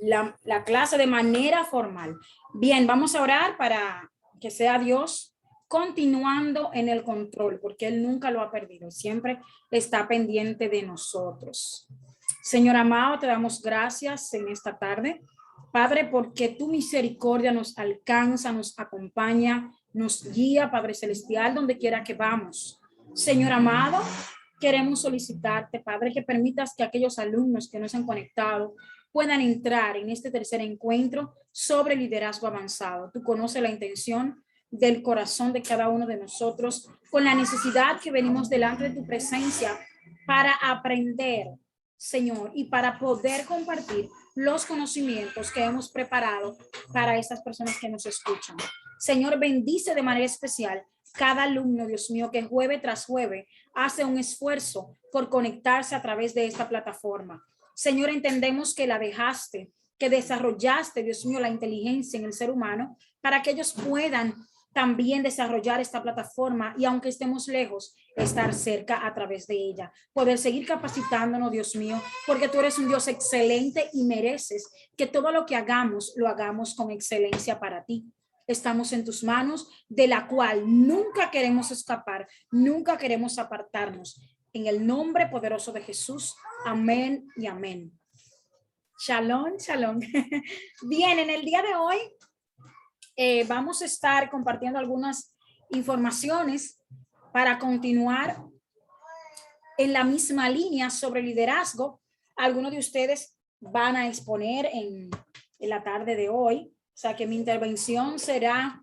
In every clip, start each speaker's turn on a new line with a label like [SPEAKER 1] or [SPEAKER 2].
[SPEAKER 1] la clase de manera formal. Bien, vamos a orar para que sea Dios continuando en el control, porque Él nunca lo ha perdido, siempre está pendiente de nosotros. Señor amado, te damos gracias en esta tarde, Padre, porque tu misericordia nos alcanza, nos acompaña, nos guía, Padre Celestial, donde quiera que vamos. Señor amado, queremos solicitarte, Padre, que permitas que aquellos alumnos que no se han conectado puedan entrar en este tercer encuentro sobre liderazgo avanzado. Tú conoces la intención del corazón de cada uno de nosotros con la necesidad que venimos delante de tu presencia para aprender, Señor, y para poder compartir los conocimientos que hemos preparado para estas personas que nos escuchan. Señor, bendice de manera especial cada alumno, Dios mío, que jueves tras jueves hace un esfuerzo por conectarse a través de esta plataforma. Señor, entendemos que la dejaste, que desarrollaste, Dios mío, la inteligencia en el ser humano para que ellos puedan también desarrollar esta plataforma y aunque estemos lejos, estar cerca a través de ella, poder seguir capacitándonos, Dios mío, porque tú eres un Dios excelente y mereces que todo lo que hagamos, lo hagamos con excelencia para ti. Estamos en tus manos, de la cual nunca queremos escapar, nunca queremos apartarnos. En el nombre poderoso de Jesús, amén y amén. Shalom, shalom. Bien, en el día de hoy vamos a estar compartiendo algunas informaciones para continuar en la misma línea sobre liderazgo. Algunos de ustedes van a exponer en la tarde de hoy, o sea que mi intervención será,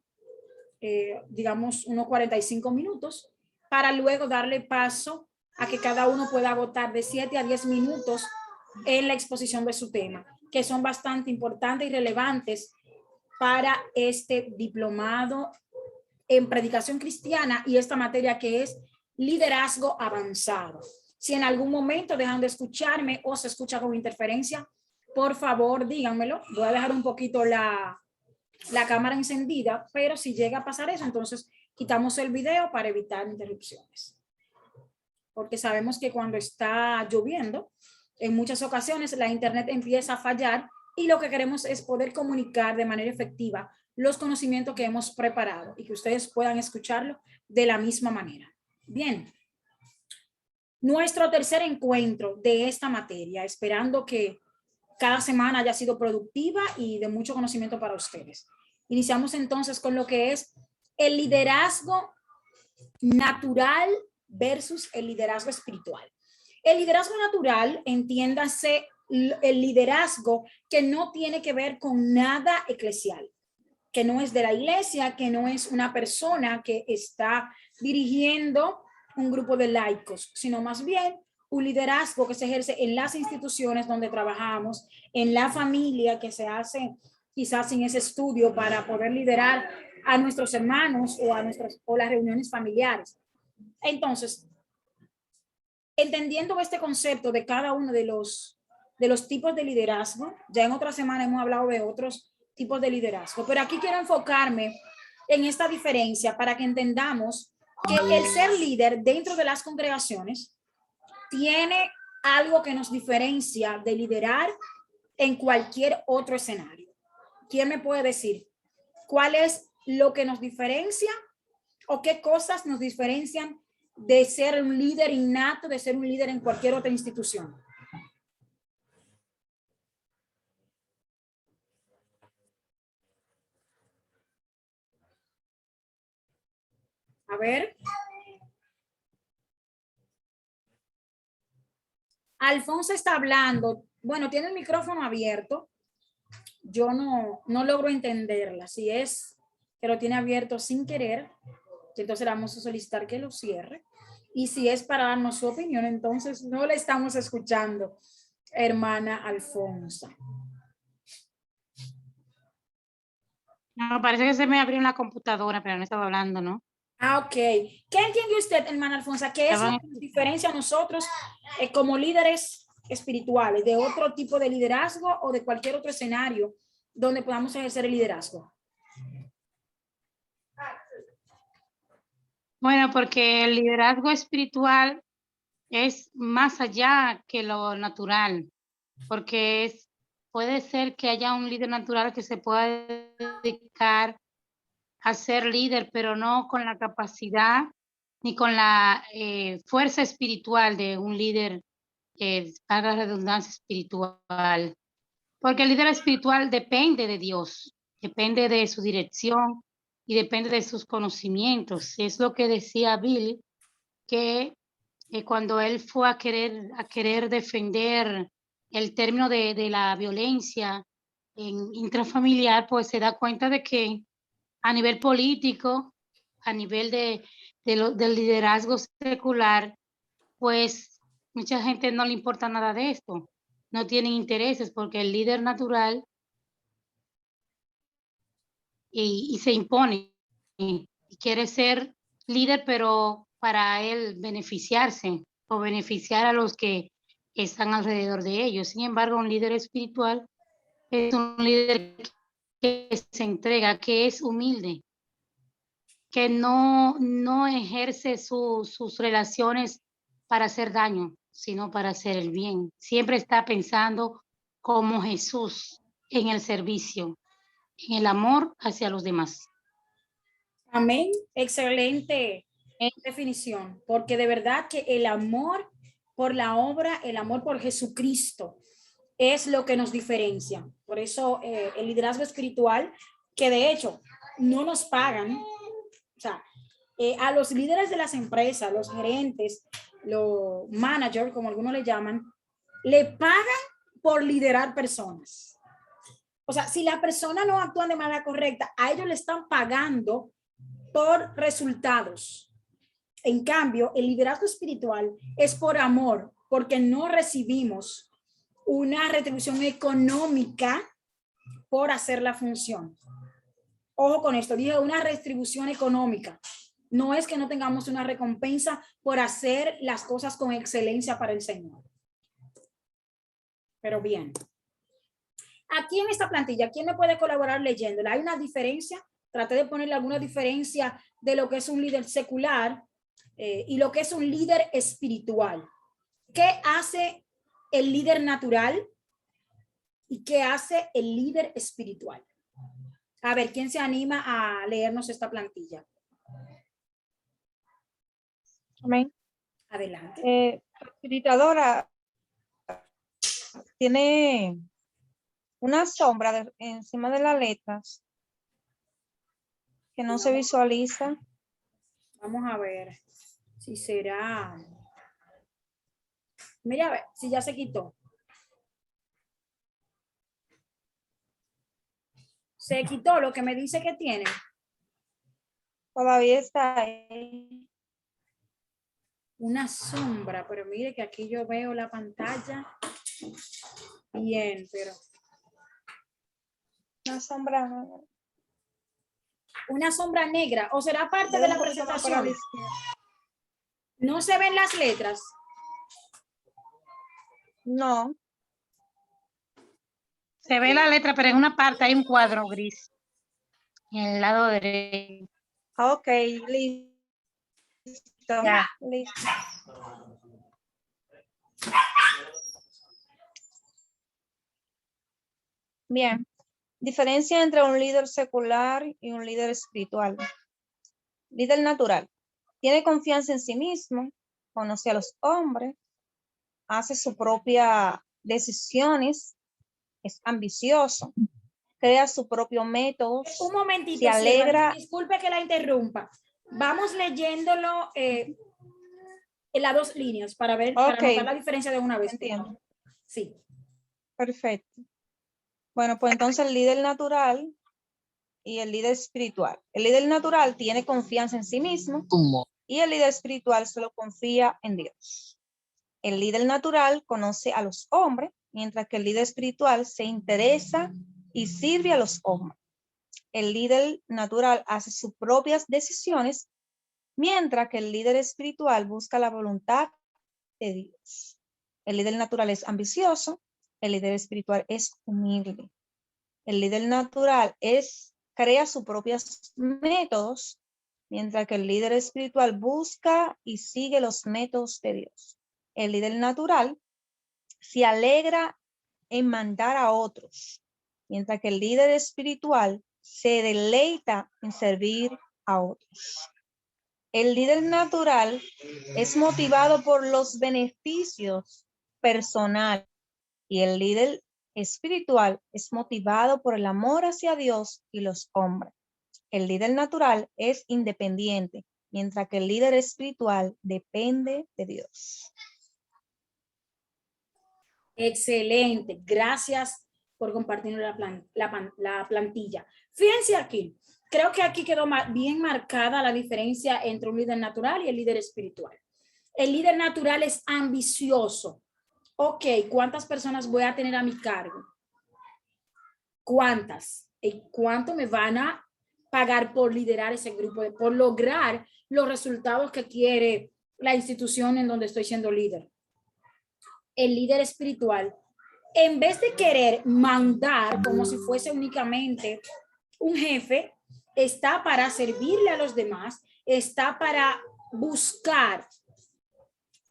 [SPEAKER 1] digamos, unos 45 minutos para luego darle paso a que cada uno pueda agotar de 7 a 10 minutos en la exposición de su tema, que son bastante importantes y relevantes para este diplomado en predicación cristiana y esta materia que es liderazgo avanzado. Si en algún momento dejan de escucharme o se escucha con interferencia, por favor díganmelo. Voy a dejar un poquito la cámara encendida, pero si llega a pasar eso, entonces quitamos el video para evitar interrupciones. Porque sabemos que cuando está lloviendo, en muchas ocasiones la internet empieza a fallar y lo que queremos es poder comunicar de manera efectiva los conocimientos que hemos preparado y que ustedes puedan escucharlo de la misma manera. Bien, nuestro tercer encuentro de esta materia, esperando que cada semana haya sido productiva y de mucho conocimiento para ustedes. Iniciamos entonces con lo que es el liderazgo natural versus el liderazgo espiritual. El liderazgo natural, entiéndase el liderazgo que no tiene que ver con nada eclesial, que no es de la iglesia, que no es una persona que está dirigiendo un grupo de laicos, sino más bien un liderazgo que se ejerce en las instituciones donde trabajamos, en la familia que se hace quizás en ese estudio para poder liderar a nuestros hermanos o las reuniones familiares. Entonces, entendiendo este concepto de cada uno de los tipos de liderazgo, ya en otra semana hemos hablado de otros tipos de liderazgo, pero aquí quiero enfocarme en esta diferencia para que entendamos que el ser líder dentro de las congregaciones tiene algo que nos diferencia de liderar en cualquier otro escenario. ¿Quién me puede decir cuál es lo que nos diferencia o qué cosas nos diferencian de ser un líder innato, de ser un líder en cualquier otra institución? A ver. Alfonso está hablando. Bueno, tiene el micrófono abierto. Yo no logro entenderla. Si es que lo tiene abierto sin querer, entonces le vamos a solicitar que lo cierre. Y si es para darnos su opinión, entonces no le estamos escuchando, hermana Alfonso.
[SPEAKER 2] No, parece que se me abrió una computadora, pero no estaba hablando, ¿no?
[SPEAKER 1] Ah, ok. ¿Qué entiende usted, hermana Alfonso? ¿Qué es lo que nos diferencia a nosotros como líderes espirituales de otro tipo de liderazgo o de cualquier otro escenario donde podamos ejercer el liderazgo?
[SPEAKER 2] Bueno, porque el liderazgo espiritual es más allá que lo natural, porque es puede ser que haya un líder natural que se pueda dedicar a ser líder, pero no con la capacidad ni con la fuerza espiritual de un líder, haga la redundancia espiritual. Porque el líder espiritual depende de Dios, depende de su dirección y depende de sus conocimientos. Es lo que decía Bill, que cuando él fue a querer defender el término de la violencia intrafamiliar, pues se da cuenta de que a nivel político, a nivel del liderazgo secular, pues mucha gente no le importa nada de esto, no tienen intereses porque el líder natural y se impone y quiere ser líder, pero para él beneficiarse o beneficiar a los que están alrededor de ellos. Sin embargo, un líder espiritual es un líder que se entrega, que es humilde, que no ejerce sus relaciones para hacer daño, sino para hacer el bien. Siempre está pensando como Jesús en el servicio, en el amor hacia los demás.
[SPEAKER 1] Amén. Excelente definición, porque de verdad que el amor por la obra, el amor por Jesucristo es lo que nos diferencia. Por eso el liderazgo espiritual, que de hecho no nos pagan, o sea, a los líderes de las empresas, los gerentes, los managers, como algunos le llaman, le pagan por liderar personas. O sea, si la persona no actúa de manera correcta, a ellos le están pagando por resultados. En cambio, el liderazgo espiritual es por amor, porque no recibimos una retribución económica por hacer la función. Ojo con esto, dije una retribución económica. No es que no tengamos una recompensa por hacer las cosas con excelencia para el Señor. Pero bien. Aquí en esta plantilla, ¿quién me puede colaborar leyéndola? ¿Hay una diferencia? Traté de ponerle alguna diferencia de lo que es un líder secular y lo que es un líder espiritual. ¿Qué hace el líder natural y qué hace el líder espiritual? A ver, ¿quién se anima a leernos esta plantilla?
[SPEAKER 3] Amén.
[SPEAKER 1] Adelante.
[SPEAKER 3] Facilitadora tiene una sombra encima de las letras que no se visualiza.
[SPEAKER 1] Vamos a ver si será. Mira, a ver si ya se quitó. Se quitó lo que me dice que tiene.
[SPEAKER 3] Todavía está ahí.
[SPEAKER 1] Una sombra, pero mire que aquí yo veo la pantalla bien, pero
[SPEAKER 3] Una sombra
[SPEAKER 1] negra, o será parte de la presentación. ¿No se ven las letras?
[SPEAKER 3] No.
[SPEAKER 2] Se ve la letra, pero en una parte hay un cuadro gris en el lado derecho.
[SPEAKER 3] Ok, listo.
[SPEAKER 2] Ya.
[SPEAKER 3] Listo. Bien. Diferencia entre un líder secular y un líder espiritual. Líder natural. Tiene confianza en sí mismo, conoce a los hombres, hace sus propias decisiones, es ambicioso, crea su propio método,
[SPEAKER 1] Un momentito,
[SPEAKER 3] se alegra.
[SPEAKER 1] disculpe que la interrumpa. Vamos leyéndolo en las dos líneas para ver, para notar la diferencia de una vez.
[SPEAKER 3] Entiendo.
[SPEAKER 1] Sí.
[SPEAKER 3] Perfecto. Bueno, pues entonces el líder natural y el líder espiritual. El líder natural tiene confianza en sí mismo y el líder espiritual solo confía en Dios. El líder natural conoce a los hombres, mientras que el líder espiritual se interesa y sirve a los hombres. El líder natural hace sus propias decisiones, mientras que el líder espiritual busca la voluntad de Dios. El líder natural es ambicioso, el líder espiritual es humilde. El líder natural crea sus propios métodos, mientras que el líder espiritual busca y sigue los métodos de Dios. El líder natural se alegra en mandar a otros, mientras que el líder espiritual se deleita en servir a otros. El líder natural es motivado por los beneficios personales y el líder espiritual es motivado por el amor hacia Dios y los hombres. El líder natural es independiente, mientras que el líder espiritual depende de Dios.
[SPEAKER 1] Excelente. Gracias por compartir la plantilla. Fíjense aquí. Creo que aquí quedó bien marcada la diferencia entre un líder natural y el líder espiritual. El líder natural es ambicioso. Ok, ¿cuántas personas voy a tener a mi cargo? ¿Cuántas? ¿Y cuánto me van a pagar por liderar ese grupo, por lograr los resultados que quiere la institución en donde estoy siendo líder? El líder espiritual, en vez de querer mandar como si fuese únicamente un jefe, está para servirle a los demás, está para buscar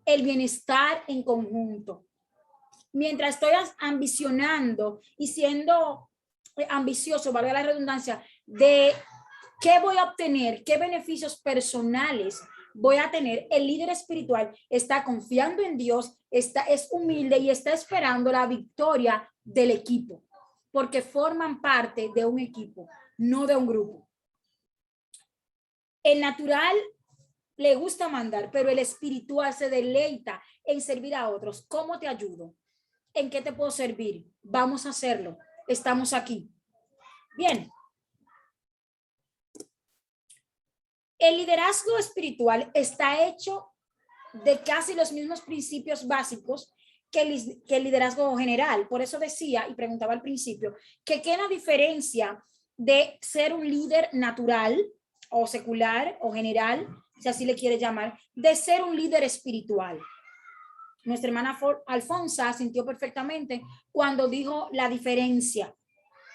[SPEAKER 1] el bienestar en conjunto. Mientras estoy ambicionando y siendo ambicioso, valga la redundancia, de qué voy a obtener, qué beneficios personales voy a tener, el líder espiritual está confiando en Dios, es humilde y está esperando la victoria del equipo, porque forman parte de un equipo, no de un grupo. El natural le gusta mandar, pero el espiritual se deleita en servir a otros. ¿Cómo te ayudo? ¿En qué te puedo servir? Vamos a hacerlo. Estamos aquí. Bien. El liderazgo espiritual está hecho de casi los mismos principios básicos que el liderazgo general. Por eso decía y preguntaba al principio que qué es la diferencia de ser un líder natural o secular o general, si así le quiere llamar, de ser un líder espiritual. Nuestra hermana Alfonsa sintió perfectamente cuando dijo la diferencia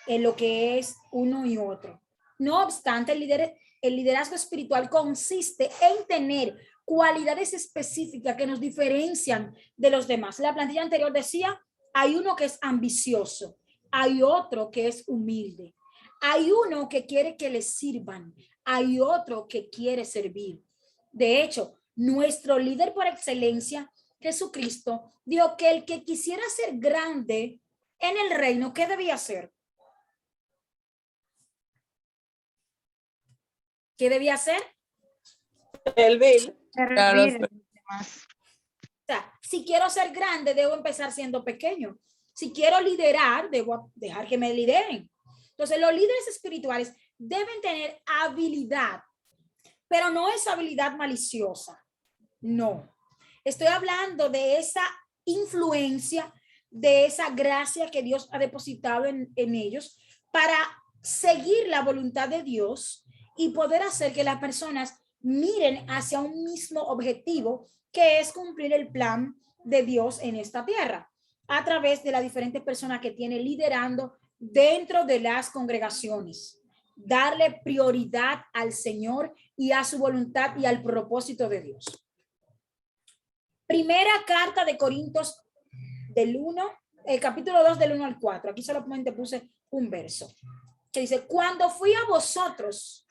[SPEAKER 1] en lo que es uno y otro. No obstante, el liderazgo espiritual consiste en tener cualidades específicas que nos diferencian de los demás. La plantilla anterior decía, hay uno que es ambicioso, hay otro que es humilde, hay uno que quiere que le sirvan, hay otro que quiere servir. De hecho, nuestro líder por excelencia, Jesucristo, dijo que el que quisiera ser grande en el reino, ¿qué debía hacer? ¿Qué debía hacer?
[SPEAKER 4] Servir.
[SPEAKER 2] Servir.
[SPEAKER 1] O sea, si quiero ser grande, debo empezar siendo pequeño. Si quiero liderar, debo dejar que me lideren. Entonces, los líderes espirituales deben tener habilidad, pero no es habilidad maliciosa. No. Estoy hablando de esa influencia, de esa gracia que Dios ha depositado en ellos para seguir la voluntad de Dios y poder hacer que las personas miren hacia un mismo objetivo, que es cumplir el plan de Dios en esta tierra, a través de las diferentes personas que tiene liderando dentro de las congregaciones. Darle prioridad al Señor y a su voluntad y al propósito de Dios. Primera carta de Corintios del 1, el capítulo 2 del 1 al 4. Aquí solamente puse un verso que dice, cuando fui a vosotros,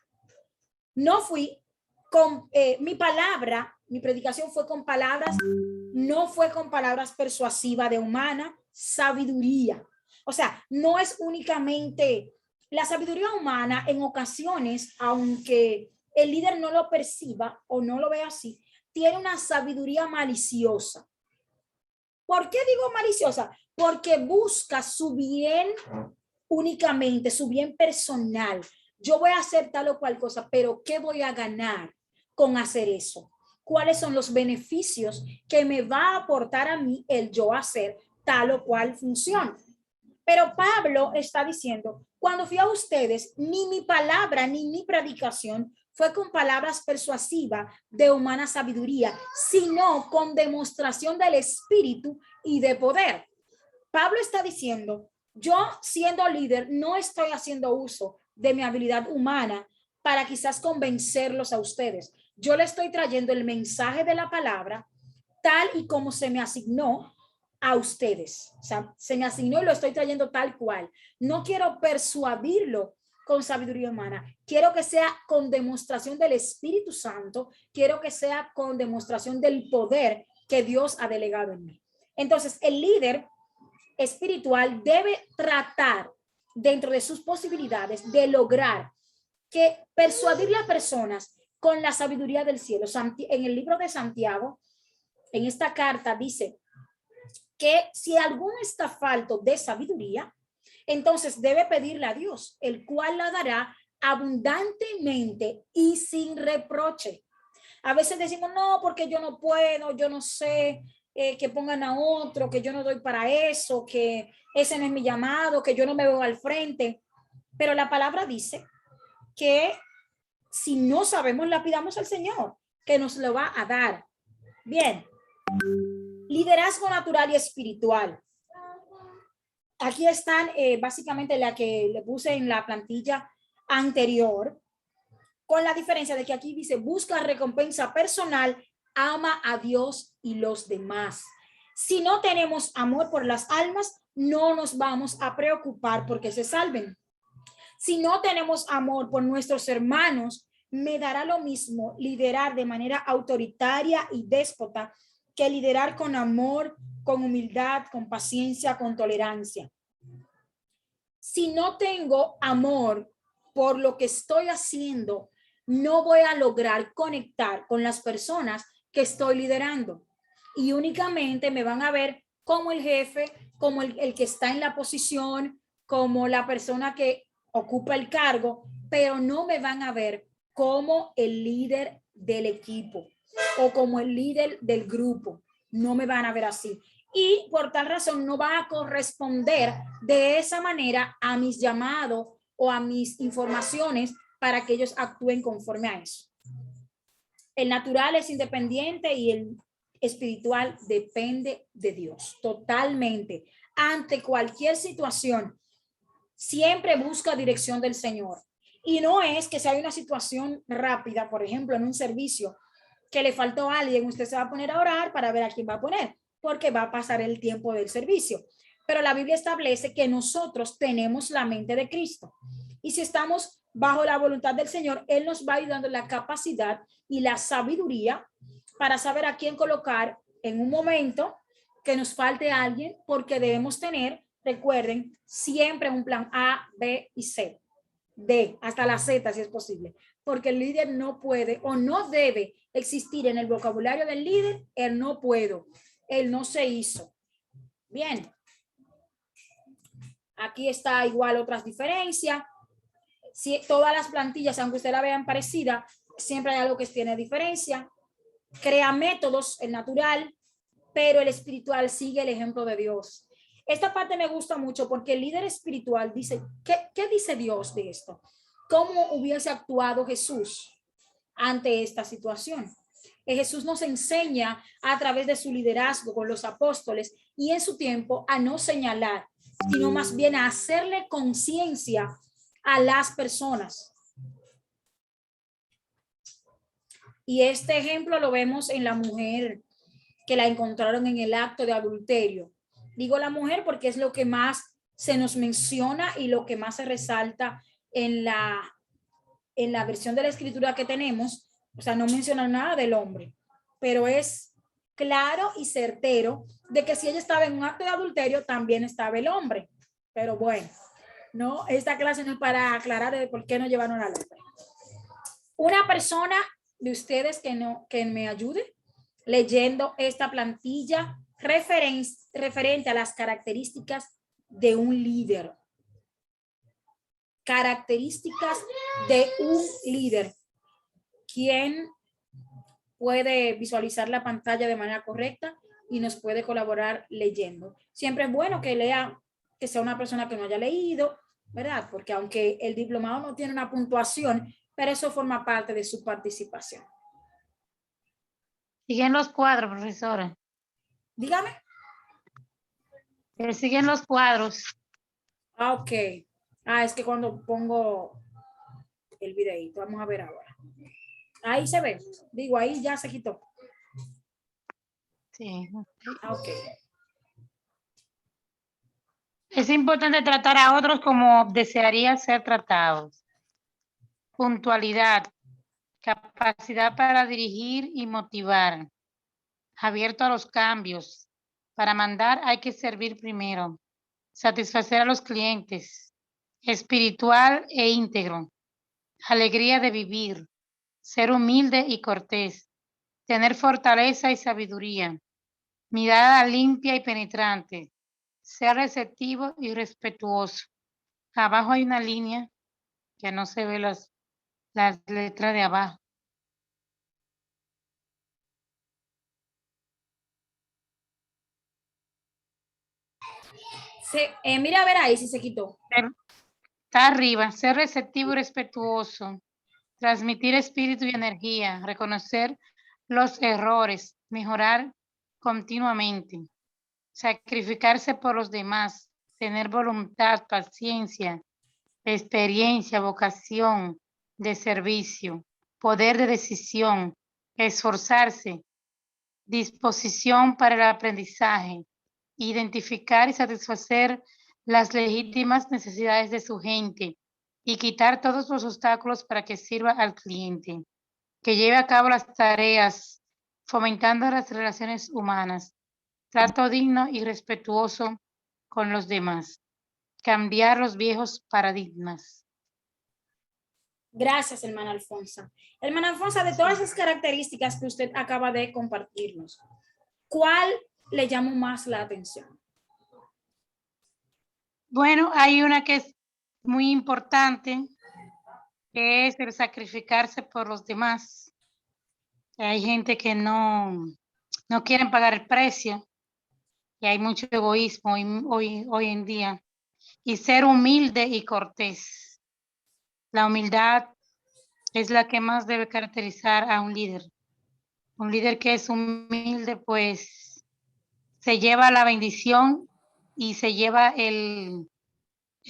[SPEAKER 1] no fui con mi palabra, mi predicación fue con palabras, no fue con palabras persuasivas de humana sabiduría. O sea, no es únicamente la sabiduría humana en ocasiones, aunque el líder no lo perciba o no lo vea así, tiene una sabiduría maliciosa. ¿Por qué digo maliciosa? Porque busca su bien únicamente, su bien personal. Yo voy a hacer tal o cual cosa, pero ¿qué voy a ganar con hacer eso? ¿Cuáles son los beneficios que me va a aportar a mí el yo hacer tal o cual función? Pero Pablo está diciendo, cuando fui a ustedes, ni mi palabra ni mi predicación fue con palabras persuasivas de humana sabiduría, sino con demostración del Espíritu y de poder. Pablo está diciendo, yo siendo líder no estoy haciendo uso de mi habilidad humana para quizás convencerlos a ustedes. Yo le estoy trayendo el mensaje de la palabra tal y como se me asignó a ustedes. O sea, se me asignó y lo estoy trayendo tal cual. No quiero persuadirlo con sabiduría humana. Quiero que sea con demostración del Espíritu Santo. Quiero que sea con demostración del poder que Dios ha delegado en mí. Entonces, el líder espiritual debe tratar dentro de sus posibilidades de lograr que persuadir a personas con la sabiduría del cielo. En el libro de Santiago, en esta carta dice que si alguno está falto de sabiduría, entonces debe pedirle a Dios, el cual la dará abundantemente y sin reproche. A veces decimos, no, porque yo no puedo, yo no sé, que pongan a otro, que yo no doy para eso, que ese no es mi llamado, que yo no me veo al frente. Pero la palabra dice que si no sabemos, la pidamos al Señor, que nos lo va a dar. Bien. Liderazgo natural y espiritual. Aquí están básicamente la que le puse en la plantilla anterior, con la diferencia de que aquí dice, busca recompensa personal, ama a Dios y los demás. Si no tenemos amor por las almas, no nos vamos a preocupar porque se salven. Si no tenemos amor por nuestros hermanos, me dará lo mismo liderar de manera autoritaria y déspota que liderar con amor, con humildad, con paciencia, con tolerancia. Si no tengo amor por lo que estoy haciendo, no voy a lograr conectar con las personas que estoy liderando. Y únicamente me van a ver como el jefe, como el que está en la posición, como la persona que ocupa el cargo, pero no me van a ver como el líder del equipo o como el líder del grupo. No me van a ver así. Y por tal razón no va a corresponder de esa manera a mis llamados o a mis informaciones para que ellos actúen conforme a eso. El natural es independiente y el espiritual depende de Dios totalmente. Ante cualquier situación, siempre busca dirección del Señor. Y no es que si hay una situación rápida, por ejemplo, en un servicio, que le faltó a alguien, usted se va a poner a orar para ver a quién va a poner, porque va a pasar el tiempo del servicio. Pero la Biblia establece que nosotros tenemos la mente de Cristo. Y si estamos bajo la voluntad del Señor, Él nos va a ir dando la capacidad y la sabiduría para saber a quién colocar en un momento que nos falte alguien, porque debemos tener, recuerden, siempre un plan A, B y C. D, hasta la Z si es posible, porque el líder no puede o no debe existir en el vocabulario del líder, él no puedo, él no se hizo. Bien, aquí está igual otras diferencias. Si todas las plantillas, aunque ustedes la vean parecida, siempre hay algo que tiene diferencia. Crea métodos, el natural, pero el espiritual sigue el ejemplo de Dios. Esta parte me gusta mucho porque el líder espiritual dice, ¿qué dice Dios de esto? ¿Cómo hubiese actuado Jesús ante esta situación? Jesús nos enseña a través de su liderazgo con los apóstoles y en su tiempo a no señalar, sino más bien a hacerle conciencia a las personas. Y este ejemplo lo vemos en la mujer que la encontraron en el acto de adulterio. Digo la mujer porque es lo que más se nos menciona y lo que más se resalta en la versión de la escritura que tenemos. O sea, no menciona nada del hombre, pero es claro y certero de que si ella estaba en un acto de adulterio, también estaba el hombre. Pero bueno, no, esta clase no es para aclarar de por qué no llevaron al hombre. Una persona de ustedes que me ayude leyendo esta plantilla referente a las características de un líder. Características de un líder. ¿Quién puede visualizar la pantalla de manera correcta y nos puede colaborar leyendo? Siempre es bueno que lea, que sea una persona que no haya leído, ¿verdad? Porque aunque el diplomado no tiene una puntuación, pero eso forma parte de su participación.
[SPEAKER 2] Siguen los cuadros, profesora.
[SPEAKER 1] Dígame.
[SPEAKER 2] Siguen los cuadros.
[SPEAKER 1] Ah, ok. Ah, es que cuando pongo el videito, vamos a ver ahora. Ahí se ve. Digo, ahí ya se quitó.
[SPEAKER 2] Sí.
[SPEAKER 1] Ah, ok.
[SPEAKER 2] Es importante tratar a otros como desearía ser tratados. Puntualidad, capacidad para dirigir y motivar. Abierto a los cambios. Para mandar hay que servir primero. Satisfacer a los clientes. Espiritual e íntegro. Alegría de vivir. Ser humilde y cortés. Tener fortaleza y sabiduría. Mirada limpia y penetrante. Ser receptivo y respetuoso. Abajo hay una línea que no se ve las letras de abajo.
[SPEAKER 1] Mira a ver ahí si se quitó.
[SPEAKER 2] Está arriba. Ser receptivo y respetuoso. Transmitir espíritu y energía. Reconocer los errores. Mejorar continuamente. Sacrificarse por los demás. Tener voluntad, paciencia, experiencia, vocación de servicio, poder de decisión, esforzarse, disposición para el aprendizaje, identificar y satisfacer las legítimas necesidades de su gente y quitar todos los obstáculos para que sirva al cliente, que lleve a cabo las tareas, fomentando las relaciones humanas, trato digno y respetuoso con los demás, cambiar los viejos paradigmas.
[SPEAKER 1] Gracias, hermana Alfonso. Hermana Alfonso, de todas esas características que usted acaba de compartirnos, ¿cuál le llamó más la atención?
[SPEAKER 2] Bueno, hay una que es muy importante, que es el sacrificarse por los demás. Hay gente que no quieren pagar el precio y hay mucho egoísmo hoy en día. Y ser humilde y cortés. La humildad es la que más debe caracterizar a un líder. Un líder que es humilde, pues, se lleva la bendición y se lleva el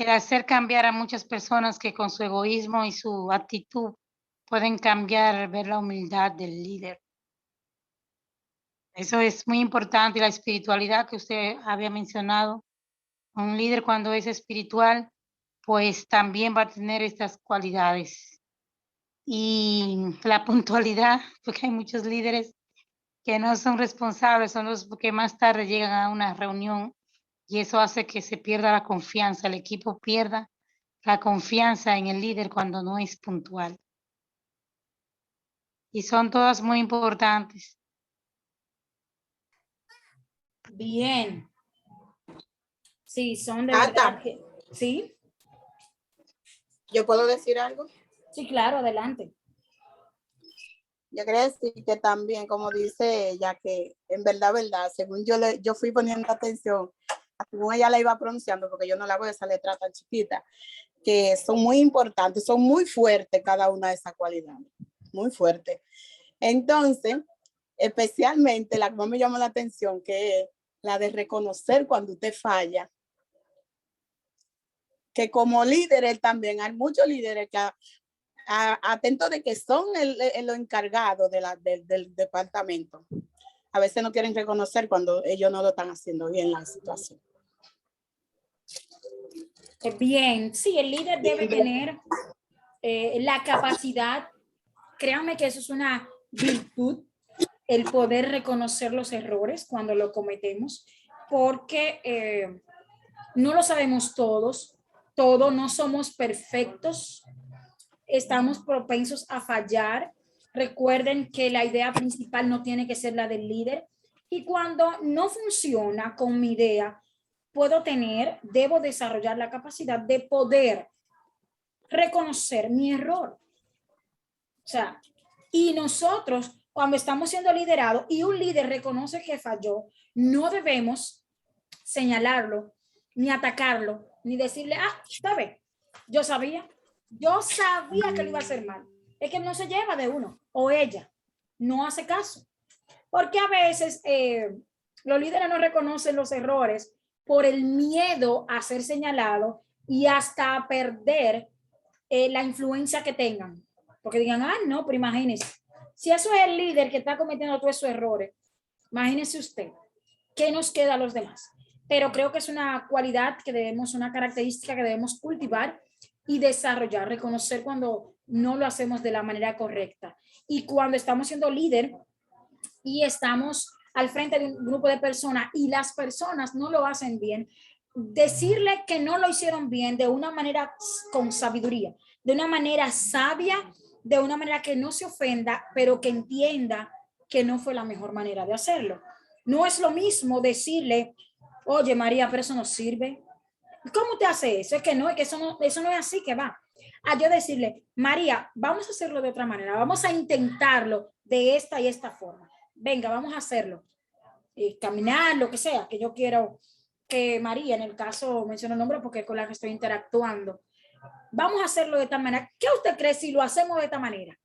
[SPEAKER 2] hacer cambiar a muchas personas que con su egoísmo y su actitud pueden cambiar, ver la humildad del líder. Eso es muy importante, la espiritualidad que usted había mencionado. Un líder cuando es espiritual, pues también va a tener estas cualidades. Y la puntualidad, porque hay muchos líderes que no son responsables, son los que más tarde llegan a una reunión y eso hace que se pierda la confianza, el equipo pierda la confianza en el líder cuando no es puntual. Y son todas muy importantes.
[SPEAKER 1] Bien. Sí, son de
[SPEAKER 4] Ata,
[SPEAKER 1] verdad que... ¿Sí?
[SPEAKER 4] ¿yo puedo decir algo?
[SPEAKER 1] Sí, claro, adelante.
[SPEAKER 4] Yo quería decir que también, como dice ella, que en verdad, según yo fui poniendo atención, según ella la iba pronunciando, porque yo no la hago esa letra tan chiquita, que son muy importantes, son muy fuertes cada una de esas cualidades, muy fuertes. Entonces, especialmente la que más me llamó la atención, que es la de reconocer cuando usted falla, que como líderes también, hay muchos líderes que atentos de que son los encargados del departamento. A veces no quieren reconocer cuando ellos no lo están haciendo bien la situación.
[SPEAKER 1] Bien, sí, el líder debe tener la capacidad, créanme que eso es una virtud, el poder reconocer los errores cuando lo cometemos, porque no lo sabemos todos, no somos perfectos, estamos propensos a fallar. Recuerden que la idea principal no tiene que ser la del líder. Y cuando no funciona con mi idea, debo desarrollar la capacidad de poder reconocer mi error. O sea, y nosotros, cuando estamos siendo liderados y un líder reconoce que falló, no debemos señalarlo, ni atacarlo, ni decirle, ¿sabes? Yo sabía que lo iba a hacer mal. Es que no se lleva de uno o ella no hace caso. Porque a veces los líderes no reconocen los errores por el miedo a ser señalado y hasta a perder la influencia que tengan. Porque digan, no, pero imagínense, si eso es el líder que está cometiendo todos esos errores, imagínense usted, ¿qué nos queda a los demás? pero creo que es una cualidad que debemos, una característica que debemos cultivar y desarrollar, reconocer cuando no lo hacemos de la manera correcta. Y cuando estamos siendo líder y estamos al frente de un grupo de personas y las personas no lo hacen bien, decirle que no lo hicieron bien de una manera con sabiduría, de una manera sabia, de una manera que no se ofenda, pero que entienda que no fue la mejor manera de hacerlo. No es lo mismo decirle, oye María, pero eso no sirve. ¿Cómo te hace eso? Es que no, es que eso no es así que va. A yo decirle, María, vamos a hacerlo de otra manera, vamos a intentarlo de esta y esta forma. Venga, vamos a hacerlo. Caminar, lo que sea, que yo quiero que María, en el caso, menciono el nombre porque es con la que estoy interactuando. Vamos a hacerlo de esta manera. ¿Qué usted cree si lo hacemos de esta manera?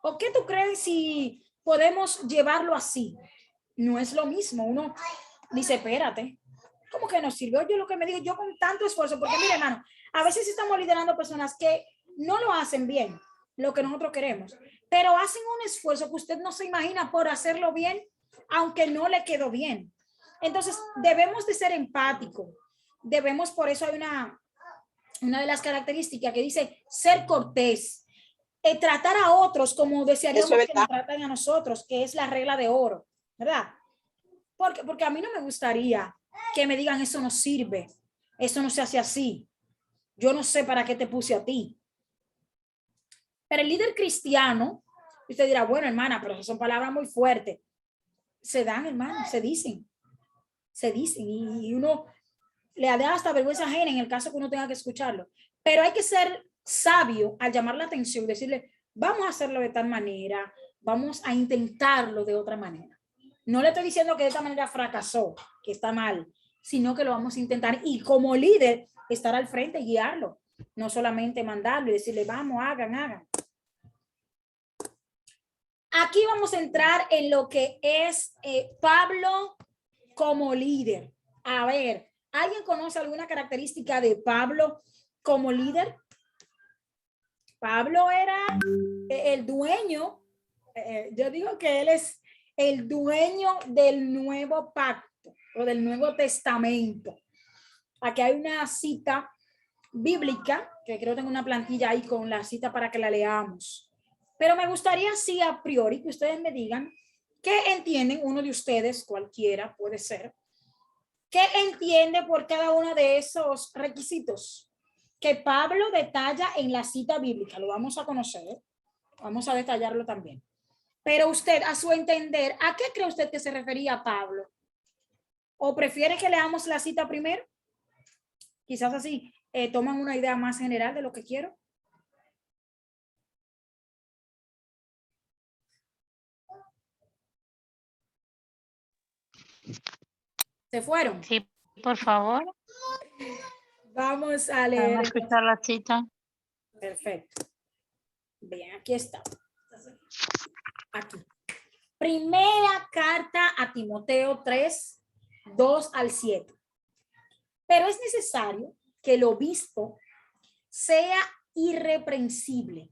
[SPEAKER 1] ¿O qué tú crees si podemos llevarlo así? No es lo mismo. Uno dice, espérate, ¿cómo que nos sirvió? Yo lo que me digo, yo con tanto esfuerzo, porque mire, hermano, a veces estamos liderando personas que no lo hacen bien, lo que nosotros queremos, pero hacen un esfuerzo que usted no se imagina por hacerlo bien, aunque no le quedó bien. Entonces, debemos de ser empáticos. Debemos, por eso hay una de las características que dice ser cortés, tratar a otros como desearíamos que nos traten a nosotros, que es la regla de oro, ¿verdad? Porque a mí no me gustaría que me digan eso no sirve, eso no se hace así, yo no sé para qué te puse a ti. Pero el líder cristiano, usted dirá, bueno, hermana, pero son palabras muy fuertes. Se dan, hermano, se dicen y uno le da hasta vergüenza ajena en el caso que uno tenga que escucharlo. Pero hay que ser sabio al llamar la atención, decirle, vamos a hacerlo de tal manera, vamos a intentarlo de otra manera. No le estoy diciendo que de esta manera fracasó, que está mal, sino que lo vamos a intentar y como líder estar al frente y guiarlo, no solamente mandarlo y decirle, vamos, hagan. Aquí vamos a entrar en lo que es Pablo como líder. A ver, ¿alguien conoce alguna característica de Pablo como líder? Pablo era el dueño, yo digo que él es el dueño del nuevo pacto o del Nuevo Testamento. Aquí hay una cita bíblica, que creo que tengo una plantilla ahí con la cita para que la leamos. Pero me gustaría, sí, a priori, que ustedes me digan qué entienden, uno de ustedes, cualquiera puede ser, qué entiende por cada uno de esos requisitos que Pablo detalla en la cita bíblica. Lo vamos a conocer, vamos a detallarlo también. Pero usted, a su entender, ¿a qué cree usted que se refería Pablo? ¿O prefiere que leamos la cita primero? Quizás así toman una idea más general de lo que quiero. ¿Se fueron?
[SPEAKER 2] Sí, por favor.
[SPEAKER 1] Vamos a leer.
[SPEAKER 2] Vamos a escuchar la cita.
[SPEAKER 1] Perfecto. Bien, aquí está. Aquí. Primera carta a Timoteo 3, 2 al 7. Pero es necesario que el obispo sea irreprensible,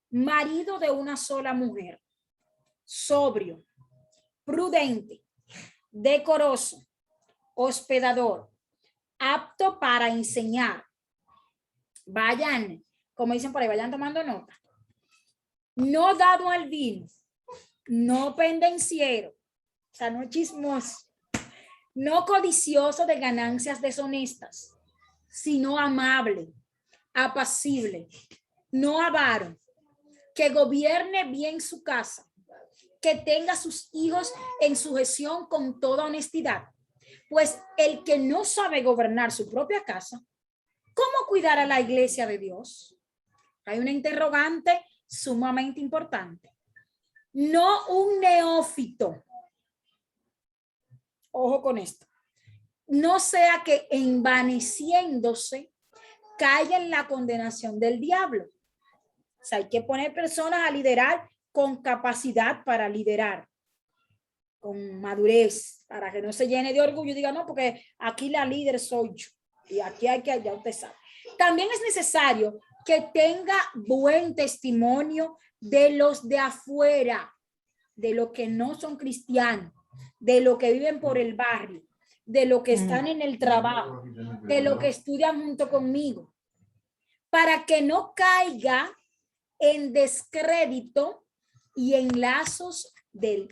[SPEAKER 1] marido de una sola mujer, sobrio, prudente, decoroso, hospedador, apto para enseñar. Vayan, como dicen por ahí, vayan tomando nota. No dado al vino, no pendenciero, o sea, no chismoso, no codicioso de ganancias deshonestas, sino amable, apacible, no avaro, que gobierne bien su casa, que tenga sus hijos en sujeción con toda honestidad. Pues el que no sabe gobernar su propia casa, ¿cómo cuidar a la iglesia de Dios? Hay una interrogante sumamente importante. No un neófito. Ojo con esto. No sea que envaneciéndose caiga en la condenación del diablo. O sea, hay que poner personas a liderar con capacidad para liderar, con madurez, para que no se llene de orgullo y diga, no, porque aquí la líder soy yo y aquí hay que, ya usted sabe. También es necesario que tenga buen testimonio de los de afuera, de los que no son cristianos, de los que viven por el barrio, de lo que están en el trabajo, de lo que estudian junto conmigo, para que no caiga en descrédito y en lazo del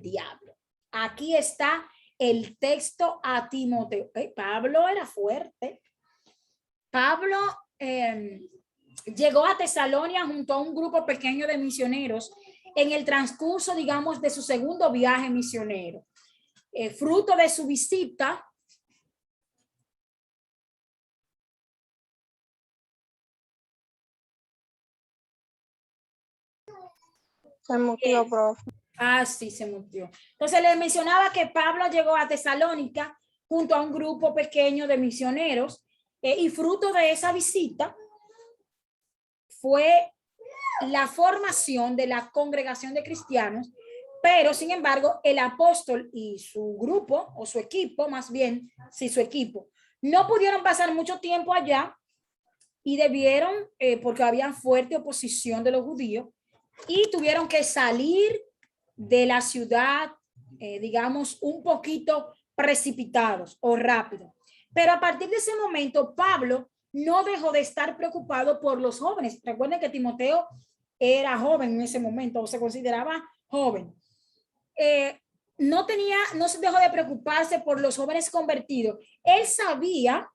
[SPEAKER 1] diablo. Aquí está el texto a Timoteo. Pablo era fuerte. Pablo llegó a Tesalónica junto a un grupo pequeño de misioneros en el transcurso, digamos, de su segundo viaje misionero. Fruto de su visita,
[SPEAKER 3] Se mutió, profe.
[SPEAKER 1] sí, se murió. Entonces les mencionaba que Pablo llegó a Tesalónica junto a un grupo pequeño de misioneros y fruto de esa visita fue la formación de la congregación de cristianos, pero sin embargo el apóstol y su grupo o su equipo, más bien, sí, su equipo, no pudieron pasar mucho tiempo allá y debieron, porque había fuerte oposición de los judíos, y tuvieron que salir de la ciudad, digamos, un poquito precipitados o rápido. Pero a partir de ese momento, Pablo no dejó de estar preocupado por los jóvenes. Recuerden que Timoteo era joven en ese momento, o se consideraba joven. No se dejó de preocuparse por los jóvenes convertidos. Él sabía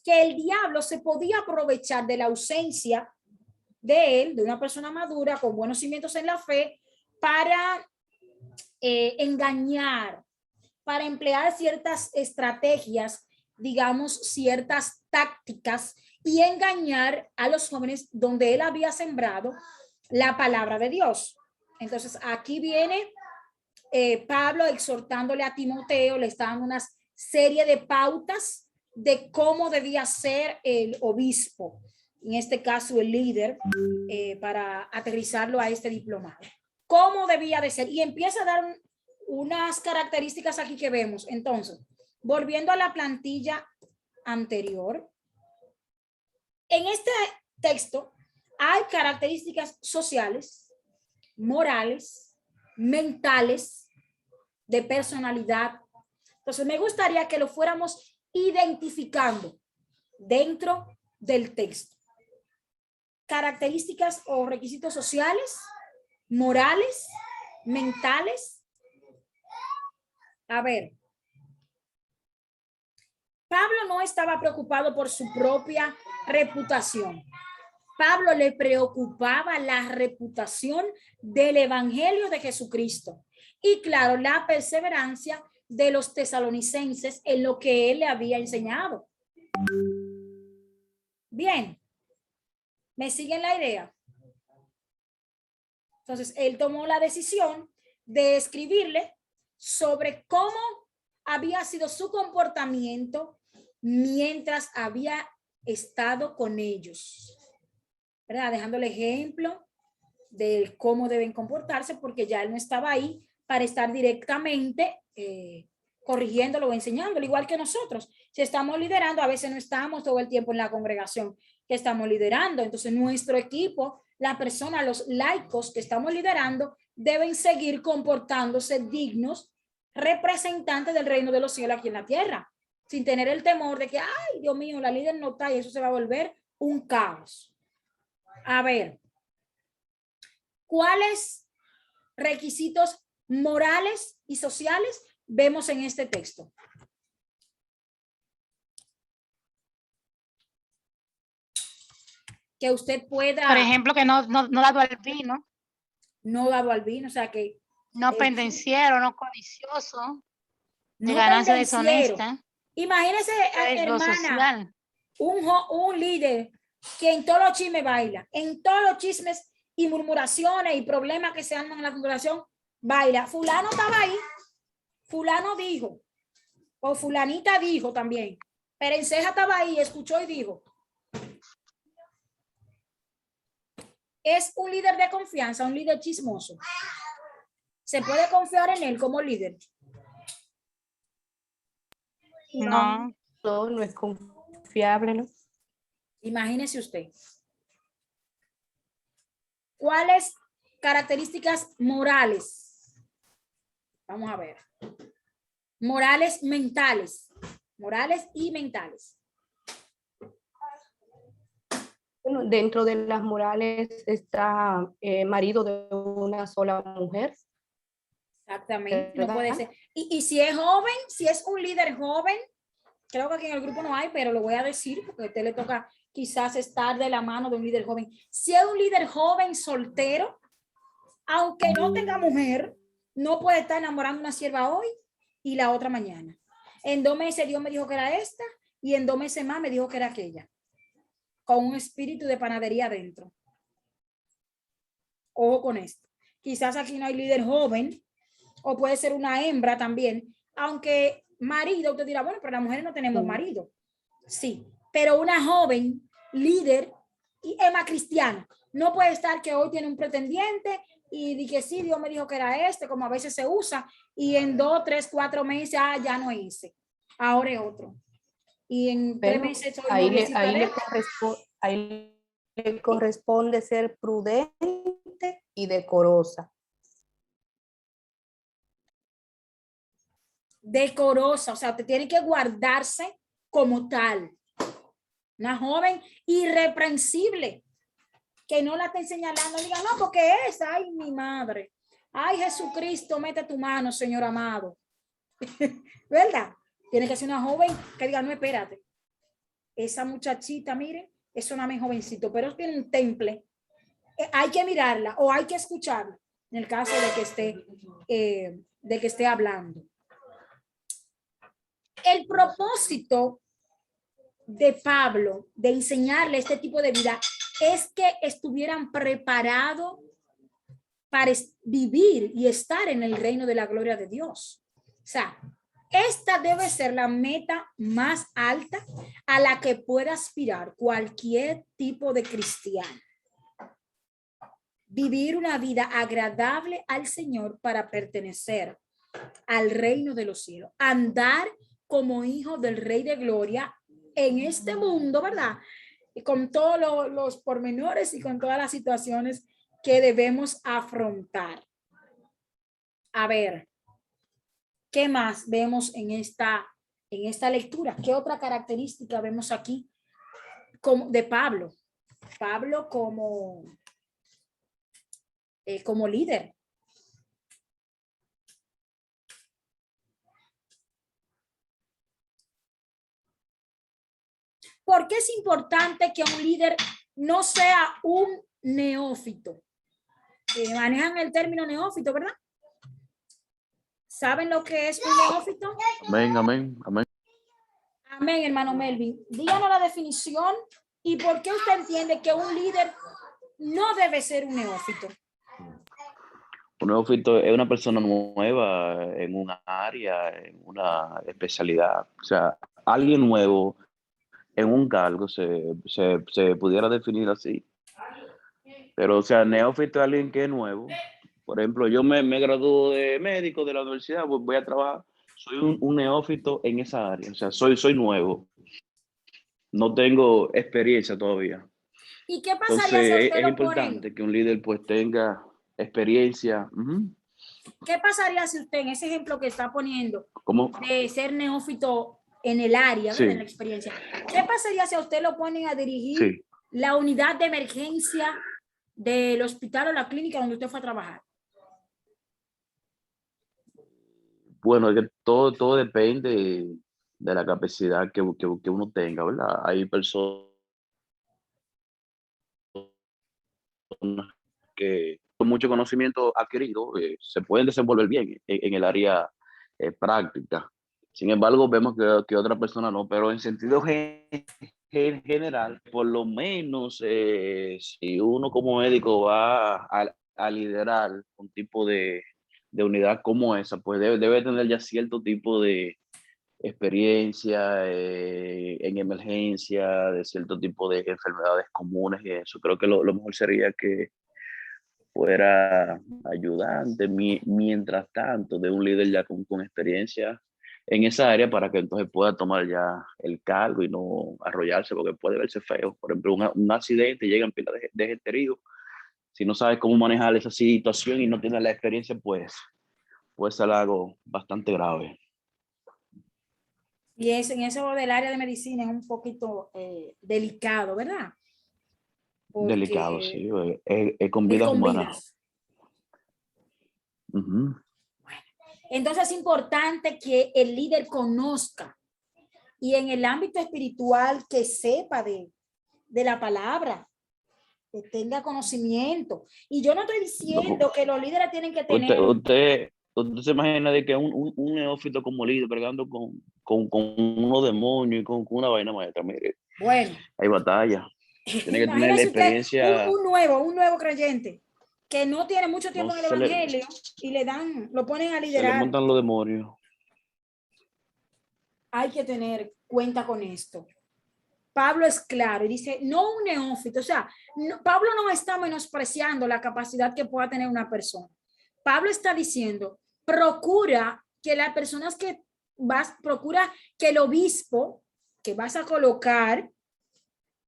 [SPEAKER 1] que el diablo se podía aprovechar de la ausencia de él, de una persona madura con buenos cimientos en la fe, para engañar, para emplear ciertas estrategias, digamos, ciertas tácticas y engañar a los jóvenes donde él había sembrado la palabra de Dios. Entonces, aquí viene Pablo exhortándole a Timoteo, le está dando una serie de pautas de cómo debía ser el obispo, en este caso el líder, para aterrizarlo a este diplomado. ¿Cómo debía de ser? Y empieza a dar unas características aquí que vemos. Entonces, volviendo a la plantilla anterior, en este texto hay características sociales, morales, mentales, de personalidad. Entonces, me gustaría que lo fuéramos identificando dentro del texto. Características o requisitos sociales, morales, mentales. A ver, Pablo no estaba preocupado por su propia reputación. Pablo le preocupaba la reputación del evangelio de Jesucristo y claro, la perseverancia de los tesalonicenses en lo que él le había enseñado. Bien, ¿me siguen la idea? Entonces, él tomó la decisión de escribirle sobre cómo había sido su comportamiento mientras había estado con ellos, ¿verdad? Dándole ejemplo de cómo deben comportarse, porque ya él no estaba ahí para estar directamente corrigiéndolo o enseñándolo, igual que nosotros. Si estamos liderando, a veces no estamos todo el tiempo en la congregación que estamos liderando. Entonces, nuestro equipo, la persona, los laicos que estamos liderando, deben seguir comportándose dignos, representantes del reino de los cielos aquí en la tierra, sin tener el temor de que, ay, Dios mío, la líder no está y eso se va a volver un caos. A ver, ¿cuáles requisitos morales y sociales vemos en este texto? Que usted pueda...
[SPEAKER 2] Por ejemplo, que no dado al vino.
[SPEAKER 1] No dado al vino, o sea que...
[SPEAKER 2] No pendenciero, no codicioso, de
[SPEAKER 1] no
[SPEAKER 2] ganancia
[SPEAKER 1] pendenciero.
[SPEAKER 2] deshonesta.
[SPEAKER 1] Imagínese, hermana,
[SPEAKER 2] social.
[SPEAKER 1] un líder que en todos los chismes baila, en todos los chismes y murmuraciones y problemas que se arman en la congregación, baila. Fulano estaba ahí, fulano dijo, o fulanita dijo también. Perenceja estaba ahí, escuchó y dijo. Es un líder de confianza, un líder chismoso. ¿Se puede confiar en él como líder?
[SPEAKER 2] No.
[SPEAKER 5] No es confiable, ¿no?
[SPEAKER 1] Imagínese usted. ¿Cuáles características morales? Vamos a ver. Morales mentales. Morales y mentales.
[SPEAKER 5] Bueno, dentro de las morales está marido de una sola mujer.
[SPEAKER 1] Exactamente, no
[SPEAKER 5] ¿Verdad?
[SPEAKER 1] puede ser. Y si es joven, si es un líder joven, creo que aquí en el grupo no hay, pero lo voy a decir porque a usted le toca quizás estar de la mano de un líder joven. Si es un líder joven soltero, aunque no tenga mujer, no puede estar enamorando una sierva hoy y la otra mañana. En 2 meses Dios me dijo que era esta y en 2 meses más me dijo que era aquella, con un espíritu de panadería adentro. Ojo con esto. Quizás aquí no hay líder joven, o puede ser una hembra también, aunque marido, usted dirá, bueno, pero las mujeres no tenemos marido. Sí, pero una joven líder y Emma cristiana no puede estar que hoy tiene un pretendiente y di que sí, Dios me dijo que era este, como a veces se usa, y en 2, 3, 4 meses, ya no es ese, ahora es otro. Y en 3 meses soy noviecita de él.
[SPEAKER 5] Ahí le corresponde ser prudente y decorosa.
[SPEAKER 1] Decorosa, o sea, te tiene que guardarse como tal. Una joven irreprensible, que no la estén señalando, diga, no, porque es, ay, mi madre, ay, Jesucristo, mete tu mano, Señor amado. ¿Verdad? Tiene que ser una joven que diga, no, espérate, esa muchachita, miren, es una mi jovencito, pero tiene un temple, hay que mirarla o hay que escucharla, en el caso de que esté hablando. El propósito de Pablo de enseñarle este tipo de vida es que estuvieran preparados para vivir y estar en el reino de la gloria de Dios. O sea, esta debe ser la meta más alta a la que pueda aspirar cualquier tipo de cristiano. Vivir una vida agradable al Señor para pertenecer al reino de los cielos. Andar como hijo del Rey de Gloria en este mundo, ¿verdad? Y con todos los pormenores y con todas las situaciones que debemos afrontar. A ver, ¿qué más vemos en esta lectura? ¿Qué otra característica vemos aquí de Pablo? Pablo como líder. ¿Por qué es importante que un líder no sea un neófito? Manejan el término neófito, ¿verdad? ¿Saben lo que es un neófito?
[SPEAKER 6] Amén, amén, amén.
[SPEAKER 1] Amén, hermano Melvin. Díganos la definición y por qué usted entiende que un líder no debe ser un neófito.
[SPEAKER 6] Un neófito es una persona nueva en una área, en una especialidad. O sea, alguien nuevo en un cargo se pudiera definir así. Pero, o sea, neófito es alguien que es nuevo. Por ejemplo, yo me graduó de médico de la universidad, voy a trabajar. Soy un neófito en esa área. O sea, soy nuevo. No tengo experiencia todavía.
[SPEAKER 1] ¿Y qué pasaría si
[SPEAKER 6] Entonces,
[SPEAKER 1] usted
[SPEAKER 6] es
[SPEAKER 1] lo
[SPEAKER 6] importante
[SPEAKER 1] ponen?
[SPEAKER 6] que un líder pues tenga experiencia.
[SPEAKER 1] ¿Qué pasaría si usted en ese ejemplo que está poniendo
[SPEAKER 6] ¿Cómo?
[SPEAKER 1] de ser neófito en el área, ¿verdad? En la
[SPEAKER 6] Sí,
[SPEAKER 1] experiencia? ¿Qué pasaría si a usted lo ponen a dirigir
[SPEAKER 6] sí.
[SPEAKER 1] la unidad de emergencia del hospital o la clínica donde usted fue a trabajar?
[SPEAKER 6] Bueno, es que todo depende de la capacidad que uno tenga, ¿verdad? Hay personas que con mucho conocimiento adquirido se pueden desenvolver bien en el área práctica. Sin embargo, vemos que otra persona no, pero en sentido general, por lo menos si uno como médico va a liderar un tipo de unidad como esa, pues debe tener ya cierto tipo de experiencia en emergencia, de cierto tipo de enfermedades comunes y eso. Creo que lo mejor sería que fuera ayudante, mientras tanto, de un líder ya con experiencia en esa área para que entonces pueda tomar ya el cargo y no arrollarse, porque puede verse feo. Por ejemplo, un accidente, llegan pila de gente herido. Si no sabes cómo manejar esa situación y no tienes la experiencia, pues puede ser algo bastante grave.
[SPEAKER 1] Y en eso del área de medicina es un poquito delicado, ¿verdad? Porque
[SPEAKER 6] Delicado, sí. Es con
[SPEAKER 1] es
[SPEAKER 6] vidas
[SPEAKER 1] con
[SPEAKER 6] humanas.
[SPEAKER 1] vidas.
[SPEAKER 6] Ujú.
[SPEAKER 1] Entonces es importante que el líder conozca y en el ámbito espiritual que sepa de la palabra, que tenga conocimiento. Y yo no estoy diciendo que los líderes tienen que tener...
[SPEAKER 6] Usted se imagina de que un neófito como líder pregando con unos demonios y con una vaina maestra. Mire,
[SPEAKER 1] Bueno,
[SPEAKER 6] hay batalla. Tiene que tener la
[SPEAKER 1] imagínese usted
[SPEAKER 6] experiencia.
[SPEAKER 1] un nuevo creyente que no tiene mucho tiempo
[SPEAKER 6] No
[SPEAKER 1] en el
[SPEAKER 6] se le,
[SPEAKER 1] evangelio y lo ponen a
[SPEAKER 6] se le
[SPEAKER 1] liderar.
[SPEAKER 6] montan los demonios.
[SPEAKER 1] Hay que tener cuenta con esto. Pablo es claro y dice, no un neófito, o sea, Pablo no está menospreciando la capacidad que pueda tener una persona. Pablo está diciendo, procura que las personas que procura que el obispo que vas a colocar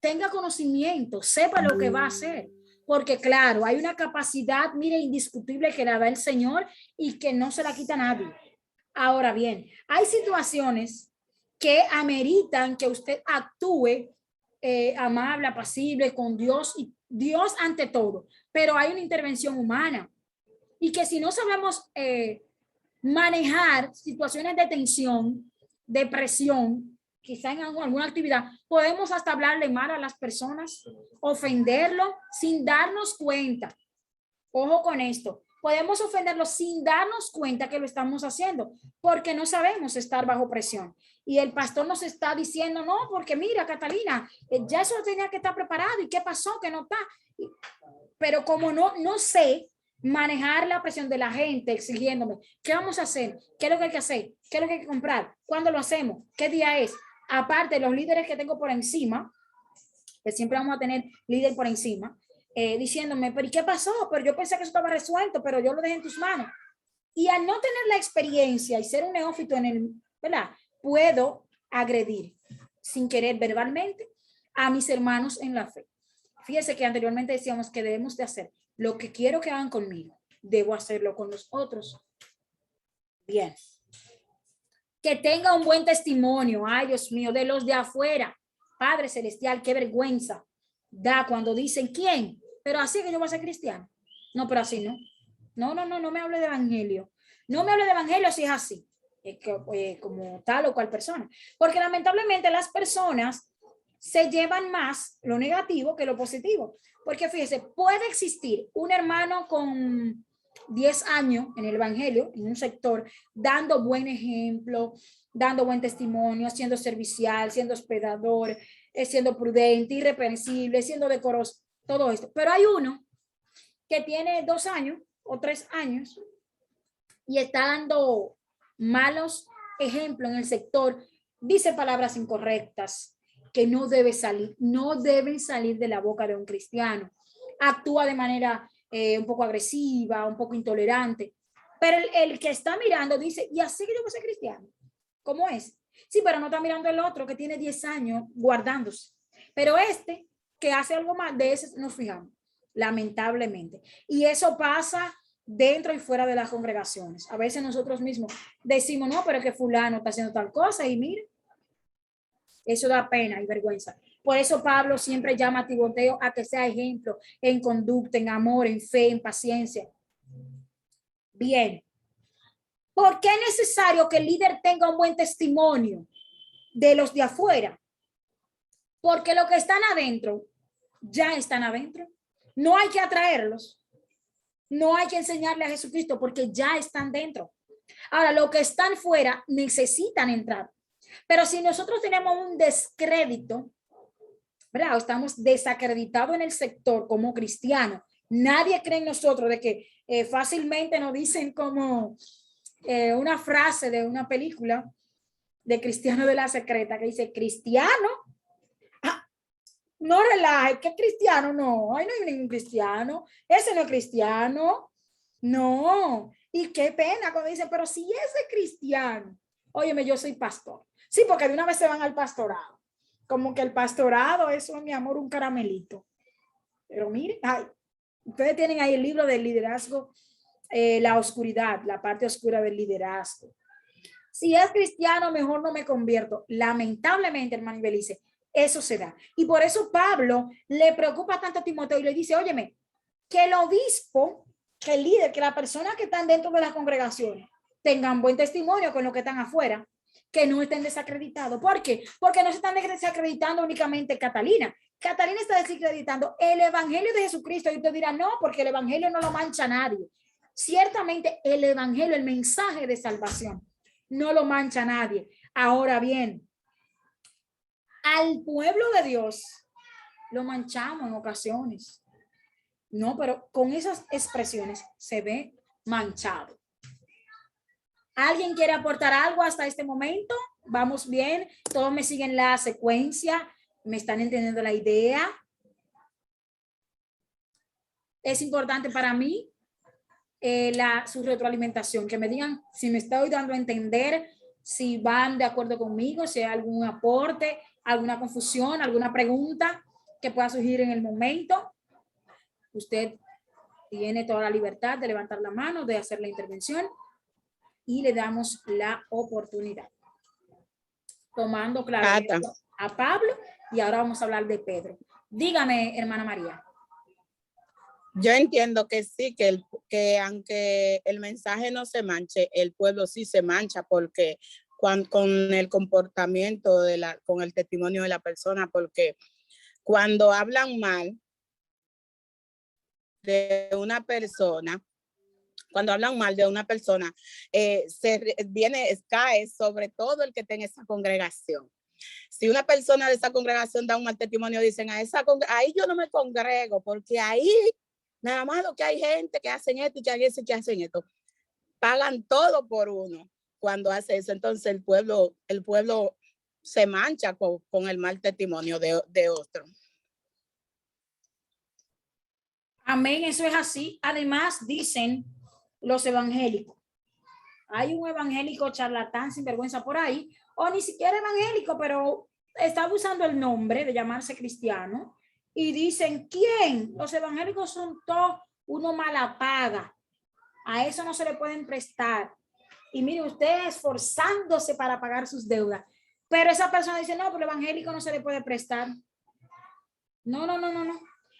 [SPEAKER 1] tenga conocimiento, sepa lo que va a hacer. Porque claro, hay una capacidad, mire, indiscutible que la da el Señor y que no se la quita nadie. Ahora bien, hay situaciones que ameritan que usted actúe amable, apacible con Dios y Dios ante todo, pero hay una intervención humana y que si no sabemos manejar situaciones de tensión, de presión, quizá en alguna actividad, podemos hasta hablarle mal a las personas, ofenderlo sin darnos cuenta. Ojo con esto. Podemos ofenderlo sin darnos cuenta que lo estamos haciendo, porque no sabemos estar bajo presión. Y el pastor nos está diciendo, no, porque mira, Catalina, ya eso tenía que estar preparado. ¿Y qué pasó? Que no está. Pero como no sé manejar la presión de la gente exigiéndome, ¿qué vamos a hacer? ¿Qué es lo que hay que hacer? ¿Qué es lo que hay que comprar? ¿Cuándo lo hacemos? ¿Qué día es? Aparte, los líderes que tengo por encima, que siempre vamos a tener líder por encima, diciéndome, pero ¿y qué pasó? Pero yo pensé que eso estaba resuelto, pero yo lo dejé en tus manos. Y al no tener la experiencia y ser un neófito en el, ¿verdad? Puedo agredir sin querer verbalmente a mis hermanos en la fe. Fíjese que anteriormente decíamos que debemos de hacer lo que quiero que hagan conmigo, debo hacerlo con los otros. Bien. Que tenga un buen testimonio, ay Dios mío, de los de afuera. Padre Celestial, qué vergüenza da cuando dicen, ¿quién? Pero así que yo voy a ser cristiano. No, pero así no. No me hable de evangelio. No me hable de evangelio si es así, como tal o cual persona. Porque lamentablemente las personas se llevan más lo negativo que lo positivo. Porque fíjese, puede existir un hermano con 10 años en el evangelio, en un sector, dando buen ejemplo, dando buen testimonio, siendo servicial, siendo hospedador, siendo prudente, irreprensible, siendo decoroso, todo esto. Pero hay uno que tiene 2 años o 3 años y está dando malos ejemplos en el sector, dice palabras incorrectas que no deben salir de la boca de un cristiano, actúa de manera un poco agresiva, un poco intolerante, pero el que está mirando dice, y así que yo voy a ser cristiano, ¿cómo es? Sí, pero no está mirando el otro que tiene 10 años guardándose, pero este que hace algo más, de ese nos fijamos, lamentablemente, y eso pasa dentro y fuera de las congregaciones. A veces nosotros mismos decimos, no, pero es que fulano está haciendo tal cosa y mire, eso da pena y vergüenza. Por eso Pablo siempre llama a Timoteo a que sea ejemplo en conducta, en amor, en fe, en paciencia. Bien. ¿Por qué es necesario que el líder tenga un buen testimonio de los de afuera? Porque los que están adentro, ya están adentro. No hay que atraerlos. No hay que enseñarle a Jesucristo porque ya están dentro. Ahora, los que están fuera necesitan entrar. Pero si nosotros tenemos un descrédito, ¿verdad? Estamos desacreditados en el sector como cristianos. Nadie cree en nosotros de que fácilmente nos dicen como una frase de una película de Cristiano de la Secreta que dice, cristiano, no relaje, ¿qué cristiano? No, ahí no hay ningún cristiano, ese no es cristiano, no. Y qué pena cuando dicen, pero si ese es cristiano, óyeme, yo soy pastor. Sí, porque de una vez se van al pastorado. Como que el pastorado, eso es, mi amor, un caramelito. Pero miren, ay, ustedes tienen ahí el libro del liderazgo, la oscuridad, la parte oscura del liderazgo. Si es cristiano, mejor no me convierto. Lamentablemente, hermano Ibelice, eso se da. Y por eso Pablo le preocupa tanto a Timoteo y le dice, óyeme, que el obispo, que el líder, que las personas que están dentro de las congregaciones tengan buen testimonio con los que están afuera, que no estén desacreditados. ¿Por qué? Porque no se están desacreditando únicamente Catalina. Catalina está desacreditando el evangelio de Jesucristo y usted dirá, no, porque el evangelio no lo mancha a nadie. Ciertamente el evangelio, el mensaje de salvación, no lo mancha a nadie. Ahora bien, al pueblo de Dios lo manchamos en ocasiones. No, pero con esas expresiones se ve manchado. ¿Alguien quiere aportar algo hasta este momento? ¿Vamos bien? ¿Todos me siguen la secuencia? ¿Me están entendiendo la idea? Es importante para mí su retroalimentación, que me digan si me estoy dando a entender, si van de acuerdo conmigo, si hay algún aporte, alguna confusión, alguna pregunta que pueda surgir en el momento. Usted tiene toda la libertad de levantar la mano, de hacer la intervención y le damos la oportunidad. Tomando claro a Pablo y ahora vamos a hablar de Pedro. Dígame, hermana María.
[SPEAKER 4] Yo entiendo que sí, que aunque el mensaje no se manche, el pueblo sí se mancha porque con el comportamiento, con el testimonio de la persona, porque cuando hablan mal de una persona, cae sobre todo el que está en esa congregación. Si una persona de esa congregación da un mal testimonio, dicen, ahí yo no me congrego, porque ahí nada más lo que hay gente que hacen esto y que hacen esto. Pagan todo por uno cuando hace eso. Entonces el pueblo se mancha con el mal testimonio de otro.
[SPEAKER 1] Amén, eso es así. Además, dicen los evangélicos. Hay un evangélico charlatán sin vergüenza por ahí, o ni siquiera evangélico, pero está usando el nombre de llamarse cristiano. Y dicen, ¿quién? Los evangélicos son todos uno mala paga. A eso no se le pueden prestar. Y mire, usted esforzándose para pagar sus deudas. Pero esa persona dice, no, pero el evangélico no se le puede prestar. No.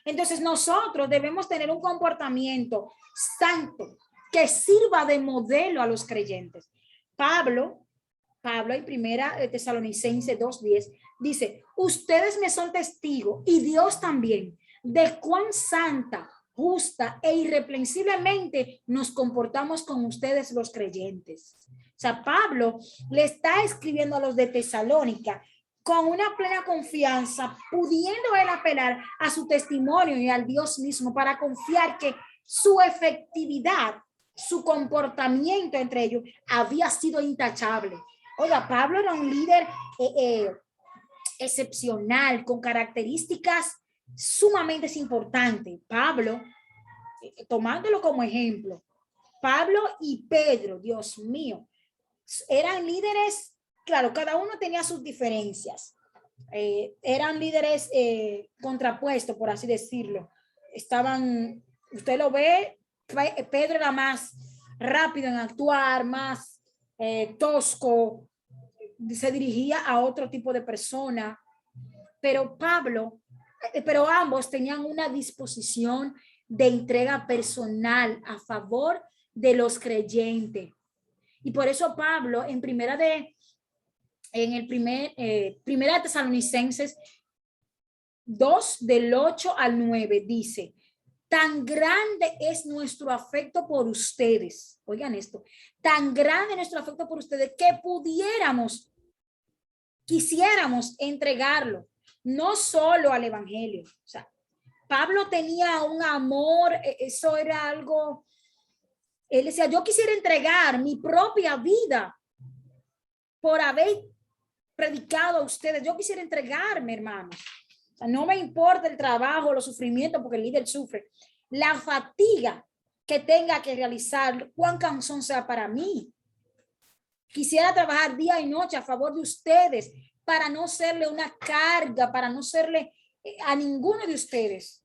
[SPEAKER 1] Entonces nosotros debemos tener un comportamiento santo que sirva de modelo a los creyentes. Pablo en primera Tesalonicenses 2:10 dice, ustedes me son testigos y Dios también de cuán santa, justa e irreprensiblemente nos comportamos con ustedes los creyentes. O sea, Pablo le está escribiendo a los de Tesalónica con una plena confianza, pudiendo él apelar a su testimonio y al Dios mismo para confiar que su efectividad, su comportamiento entre ellos había sido intachable. Oiga, Pablo era un líder excepcional, con características sumamente importantes. Pablo, tomándolo como ejemplo, Pablo y Pedro, Dios mío, eran líderes, claro, cada uno tenía sus diferencias. Eran líderes contrapuestos, por así decirlo. Usted lo ve, Pedro era más rápido en actuar, más tosco, se dirigía a otro tipo de persona, pero ambos tenían una disposición de entrega personal a favor de los creyentes. Y por eso Pablo en primera Tesalonicenses 2 del 8 al 9 dice, tan grande es nuestro afecto por ustedes. Oigan esto, tan grande es nuestro afecto por ustedes que quisiéramos entregarlo, no solo al evangelio. O sea, Pablo tenía un amor, eso era algo, él decía, yo quisiera entregar mi propia vida por haber predicado a ustedes. Yo quisiera entregarme, hermanos. O sea, no me importa el trabajo, los sufrimientos, porque el líder sufre. La fatiga que tenga que realizar, cuán cansón sea para mí. Quisiera trabajar día y noche a favor de ustedes para no serle una carga, para no serle a ninguno de ustedes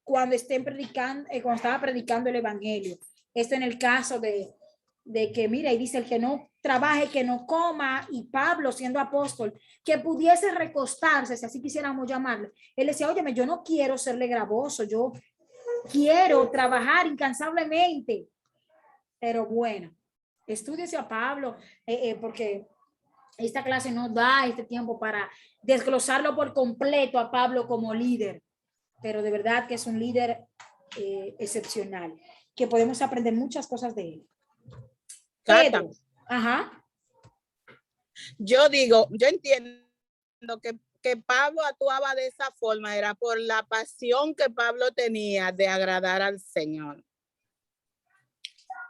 [SPEAKER 1] cuando estén predicando, cuando estaba predicando el evangelio. Esto en el caso de de que, mira, y dice el que no trabaje, que no coma, y Pablo siendo apóstol, que pudiese recostarse, si así quisiéramos llamarle. Él decía, óyeme, yo no quiero serle gravoso, yo quiero trabajar incansablemente. Pero bueno, estúdiese a Pablo, porque esta clase no da este tiempo para desglosarlo por completo a Pablo como líder, pero de verdad que es un líder excepcional, que podemos aprender muchas cosas de él. Pedro, ajá.
[SPEAKER 4] Yo digo, yo entiendo que Pablo actuaba de esa forma, era por la pasión que Pablo tenía de agradar al Señor.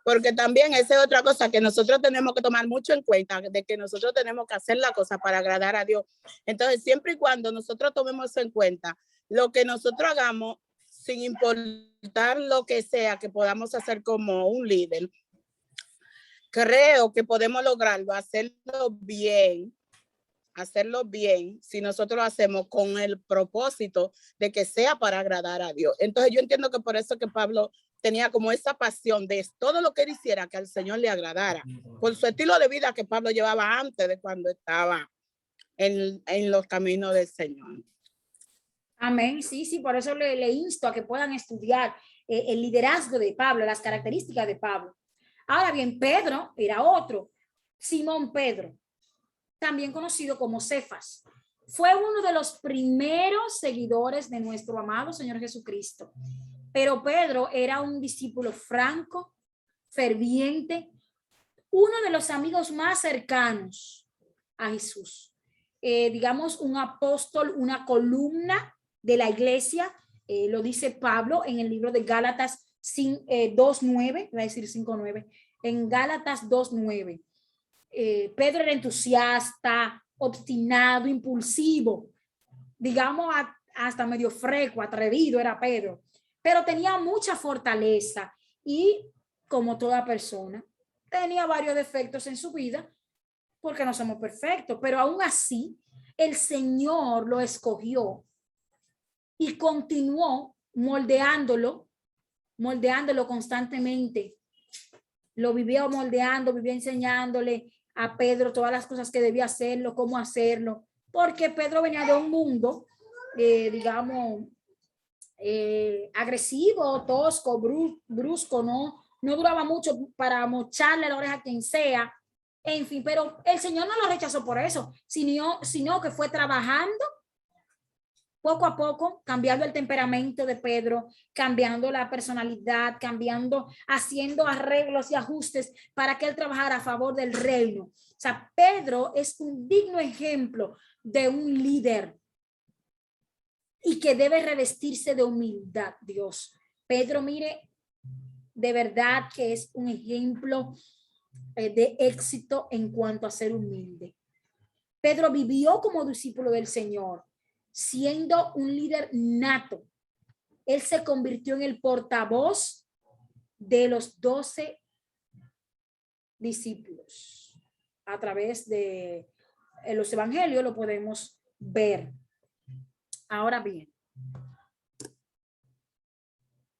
[SPEAKER 4] Porque también esa es otra cosa que nosotros tenemos que tomar mucho en cuenta, de que nosotros tenemos que hacer la cosa para agradar a Dios. Entonces, siempre y cuando nosotros tomemos eso en cuenta, lo que nosotros hagamos, sin importar lo que sea que podamos hacer como un líder, creo que podemos lograrlo, hacerlo bien, si nosotros lo hacemos con el propósito de que sea para agradar a Dios. Entonces yo entiendo que por eso que Pablo tenía como esa pasión de todo lo que él hiciera que al Señor le agradara, por su estilo de vida que Pablo llevaba antes de cuando estaba en los caminos del Señor.
[SPEAKER 1] Amén, sí, por eso le insto a que puedan estudiar el liderazgo de Pablo, las características de Pablo. Ahora bien, Pedro era otro, Simón Pedro, también conocido como Cefas. Fue uno de los primeros seguidores de nuestro amado Señor Jesucristo. Pero Pedro era un discípulo franco, ferviente, uno de los amigos más cercanos a Jesús. Digamos, un apóstol, una columna de la iglesia, lo dice Pablo en el libro de Gálatas 2:9, va a decir 5:9, en Gálatas 2:9. Pedro era entusiasta, obstinado, impulsivo, digamos hasta medio freco, atrevido era Pedro, pero tenía mucha fortaleza y, como toda persona, tenía varios defectos en su vida porque no somos perfectos, pero aún así el Señor lo escogió y continuó moldeándolo constantemente. Lo vivía moldeando, vivía enseñándole a Pedro todas las cosas que debía hacerlo, cómo hacerlo, porque Pedro venía de un mundo, digamos, agresivo, tosco, brusco, no duraba mucho para mocharle la oreja a quien sea, en fin, pero el Señor no lo rechazó por eso, sino que fue trabajando poco a poco, cambiando el temperamento de Pedro, cambiando la personalidad, haciendo arreglos y ajustes para que él trabajara a favor del reino. O sea, Pedro es un digno ejemplo de un líder y que debe revestirse de humildad, Dios. Pedro, mire, de verdad que es un ejemplo de éxito en cuanto a ser humilde. Pedro vivió como discípulo del Señor, siendo un líder nato. Él se convirtió en el portavoz de los 12 discípulos. A través de los evangelios lo podemos ver. Ahora bien,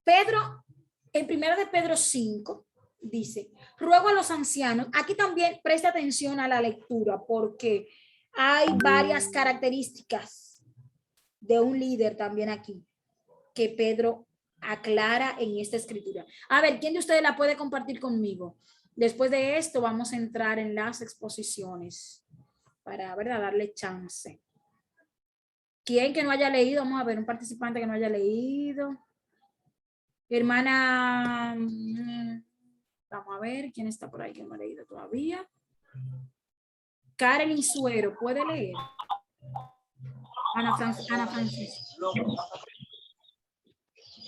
[SPEAKER 1] Pedro, en 1 de Pedro 5, dice, ruego a los ancianos, aquí también presta atención a la lectura porque hay varias características de un líder también aquí que Pedro aclara en esta escritura. A ver, ¿quién de ustedes la puede compartir conmigo? Después de esto vamos a entrar en las exposiciones para, ¿verdad?, darle chance. ¿Quién que no haya leído? Vamos a ver, un participante que no haya leído. Hermana, vamos a ver, ¿quién está por ahí que no ha leído todavía? Karen Insuero, ¿puede leer? Ana Francis.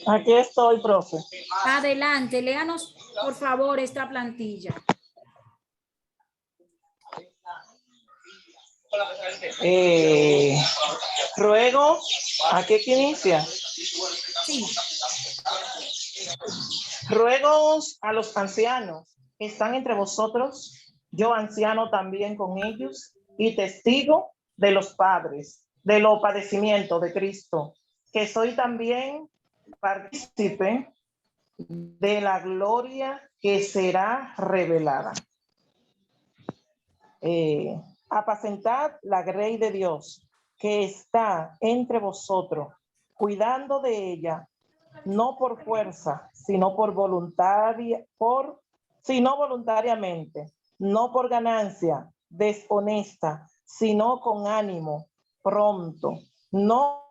[SPEAKER 7] Aquí estoy, profe.
[SPEAKER 1] Adelante, léanos, por favor, esta plantilla.
[SPEAKER 7] Ruego, ¿a qué inicia?
[SPEAKER 1] Sí.
[SPEAKER 7] Ruego a los ancianos que están entre vosotros, yo anciano también con ellos, y testigo de los padres, de los padecimientos de Cristo, que soy también partícipe de la gloria que será revelada. Apacentad la grey de Dios que está entre vosotros, cuidando de ella, no por fuerza, sino sino voluntariamente, no por ganancia deshonesta, sino con ánimo pronto, no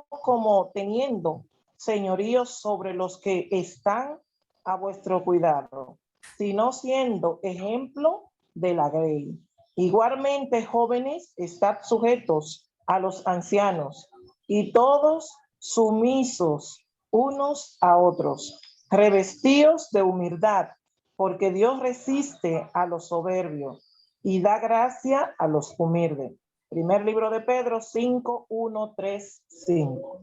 [SPEAKER 7] como teniendo señorío sobre los que están a vuestro cuidado, sino siendo ejemplo de la grey. Igualmente, jóvenes, estad sujetos a los ancianos y todos sumisos unos a otros, revestidos de humildad, porque Dios resiste a los soberbios y da gracia a los humildes. Primer libro de Pedro 5, 1, 3, 5.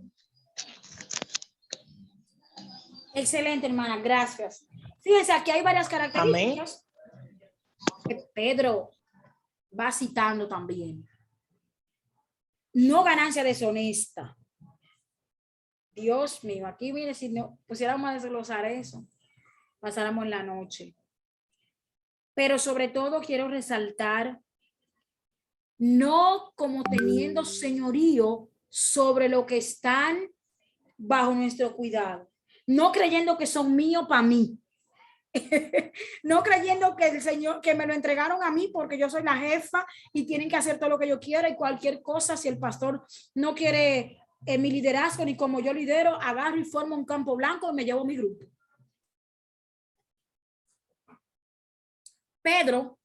[SPEAKER 1] Excelente, hermana, gracias. Fíjense, aquí hay varias características que Pedro va citando también. No ganancia deshonesta. Dios mío, aquí viene, si no pusiéramos a desglosar eso, pasáramos en la noche. Pero sobre todo quiero resaltar, no como teniendo señorío sobre lo que están bajo nuestro cuidado, no creyendo que son míos para mí, no creyendo que el Señor, que me lo entregaron a mí porque yo soy la jefa y tienen que hacer todo lo que yo quiera y cualquier cosa, si el pastor no quiere mi liderazgo ni como yo lidero, agarro y formo un campo blanco y me llevo mi grupo. Pedro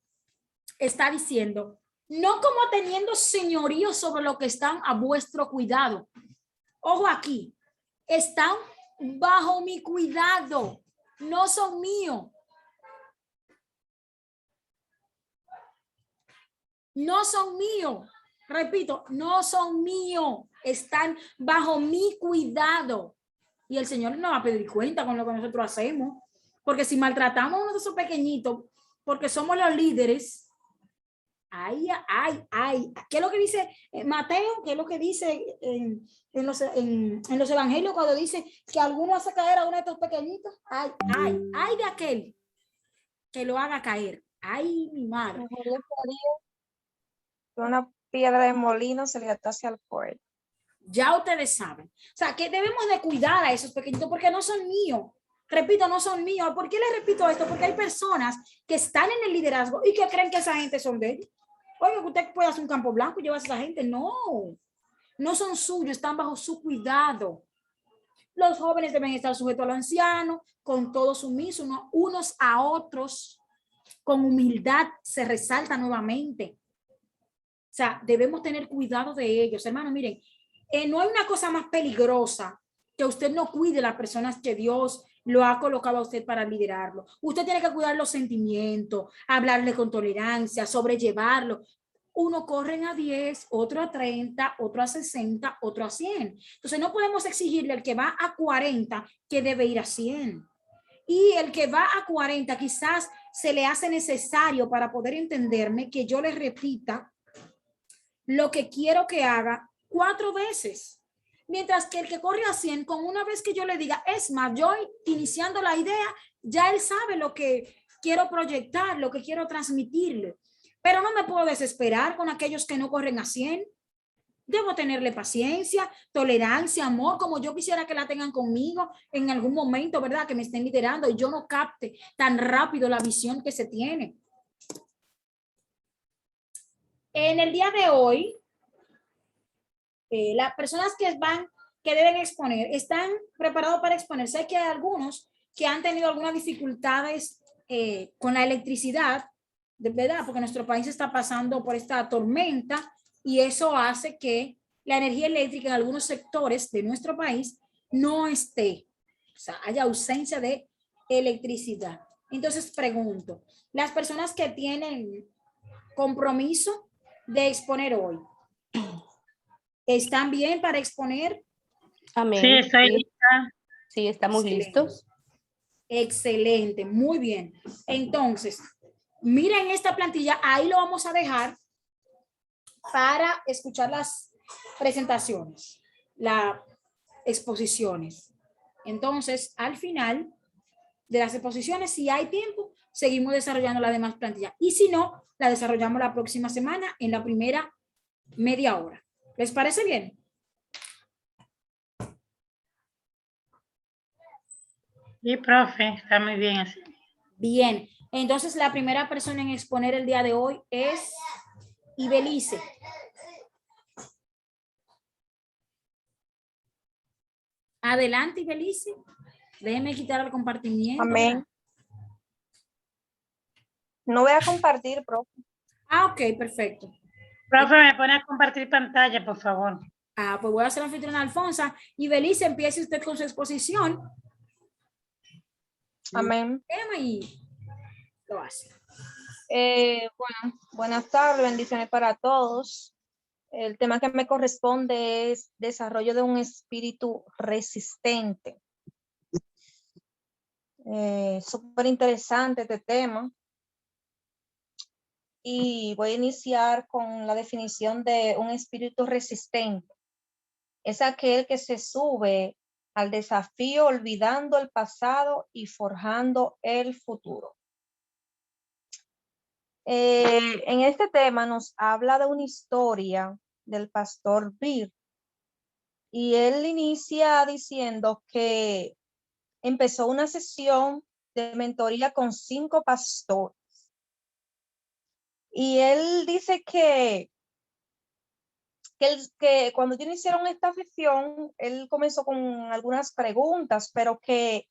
[SPEAKER 1] está diciendo, no como teniendo señorío sobre lo que están a vuestro cuidado. Ojo aquí, están bajo mi cuidado, no son míos. No son míos. Repito, no son míos. Están bajo mi cuidado. Y el Señor no va a pedir cuenta con lo que nosotros hacemos. Porque si maltratamos a uno de esos pequeñitos, porque somos los líderes, ay. ¿Qué es lo que dice Mateo? ¿Qué es lo que dice en los evangelios cuando dice que alguno hace caer a uno de estos pequeñitos? Ay de aquel que lo haga caer. Ay, mi madre.
[SPEAKER 3] Una piedra de molino se le atase al fuerte.
[SPEAKER 1] Ya ustedes saben. O sea, que debemos de cuidar a esos pequeñitos porque no son míos. Repito, no son míos. ¿Por qué les repito esto? Porque hay personas que están en el liderazgo y que creen que esa gente son de ellos. Oye, usted puede hacer un campo blanco y llevar a esa gente. No, no son suyos, están bajo su cuidado. Los jóvenes deben estar sujetos a los ancianos, con todo sumiso, unos a otros, con humildad, se resalta nuevamente. O sea, debemos tener cuidado de ellos. Hermano, miren, no hay una cosa más peligrosa que usted no cuide a las personas que Dios lo ha colocado a usted para liderarlo. Usted tiene que cuidar los sentimientos, hablarle con tolerancia, sobrellevarlo. Uno corre a 10, otro a 30, otro a 60, otro a 100. Entonces no podemos exigirle al que va a 40 que debe ir a 100. Y el que va a 40 quizás se le hace necesario para poder entenderme que yo le repita lo que quiero que haga 4 veces. Mientras que el que corre a 100, con una vez que yo le diga, es más, yo iniciando la idea, ya él sabe lo que quiero proyectar, lo que quiero transmitirle. Pero no me puedo desesperar con aquellos que no corren a 100. Debo tenerle paciencia, tolerancia, amor, como yo quisiera que la tengan conmigo en algún momento, ¿verdad? Que me estén liderando y yo no capte tan rápido la visión que se tiene. En el día de hoy, las personas que deben exponer, están preparados para exponer. Sé que hay algunos que han tenido algunas dificultades con la electricidad, de verdad, porque nuestro país está pasando por esta tormenta y eso hace que la energía eléctrica en algunos sectores de nuestro país no esté, o sea, haya ausencia de electricidad. Entonces pregunto, las personas que tienen compromiso de exponer hoy, ¿están bien para exponer?
[SPEAKER 5] Amén.
[SPEAKER 2] Sí, estoy lista.
[SPEAKER 5] Sí, estamos listos.
[SPEAKER 1] Excelente, muy bien. Entonces, miren esta plantilla, ahí lo vamos a dejar para escuchar las presentaciones, las exposiciones. Entonces, al final, de las exposiciones. Si hay tiempo, seguimos desarrollando la demás plantilla. Y si no, la desarrollamos la próxima semana en la primera media hora. ¿Les parece bien?
[SPEAKER 2] Sí, profe, está muy bien así.
[SPEAKER 1] Bien. Entonces, la primera persona en exponer el día de hoy es Ibelice. Adelante, Ibelice. Déjeme quitar el compartimiento.
[SPEAKER 3] Amén. No voy a compartir, profe.
[SPEAKER 1] Ah, ok, perfecto.
[SPEAKER 2] Profe, me pone a compartir pantalla, por favor.
[SPEAKER 1] Ah, pues voy a hacer la anfitriona Alfonso. Ibelice, empiece usted con su exposición.
[SPEAKER 3] Amén.
[SPEAKER 1] Tema y lo hace.
[SPEAKER 3] Bueno, buenas tardes, bendiciones para todos. El tema que me corresponde es desarrollo de un espíritu resistente. Súper interesante este tema. Y voy a iniciar con la definición de un espíritu resistente. Es aquel que se sube al desafío olvidando el pasado y forjando el futuro. En este tema nos habla de una historia del pastor Bill, y él inicia diciendo que empezó una sesión de mentoría con 5 pastores, y él dice que cuando ellos iniciaron esta sesión, él comenzó con algunas preguntas, pero que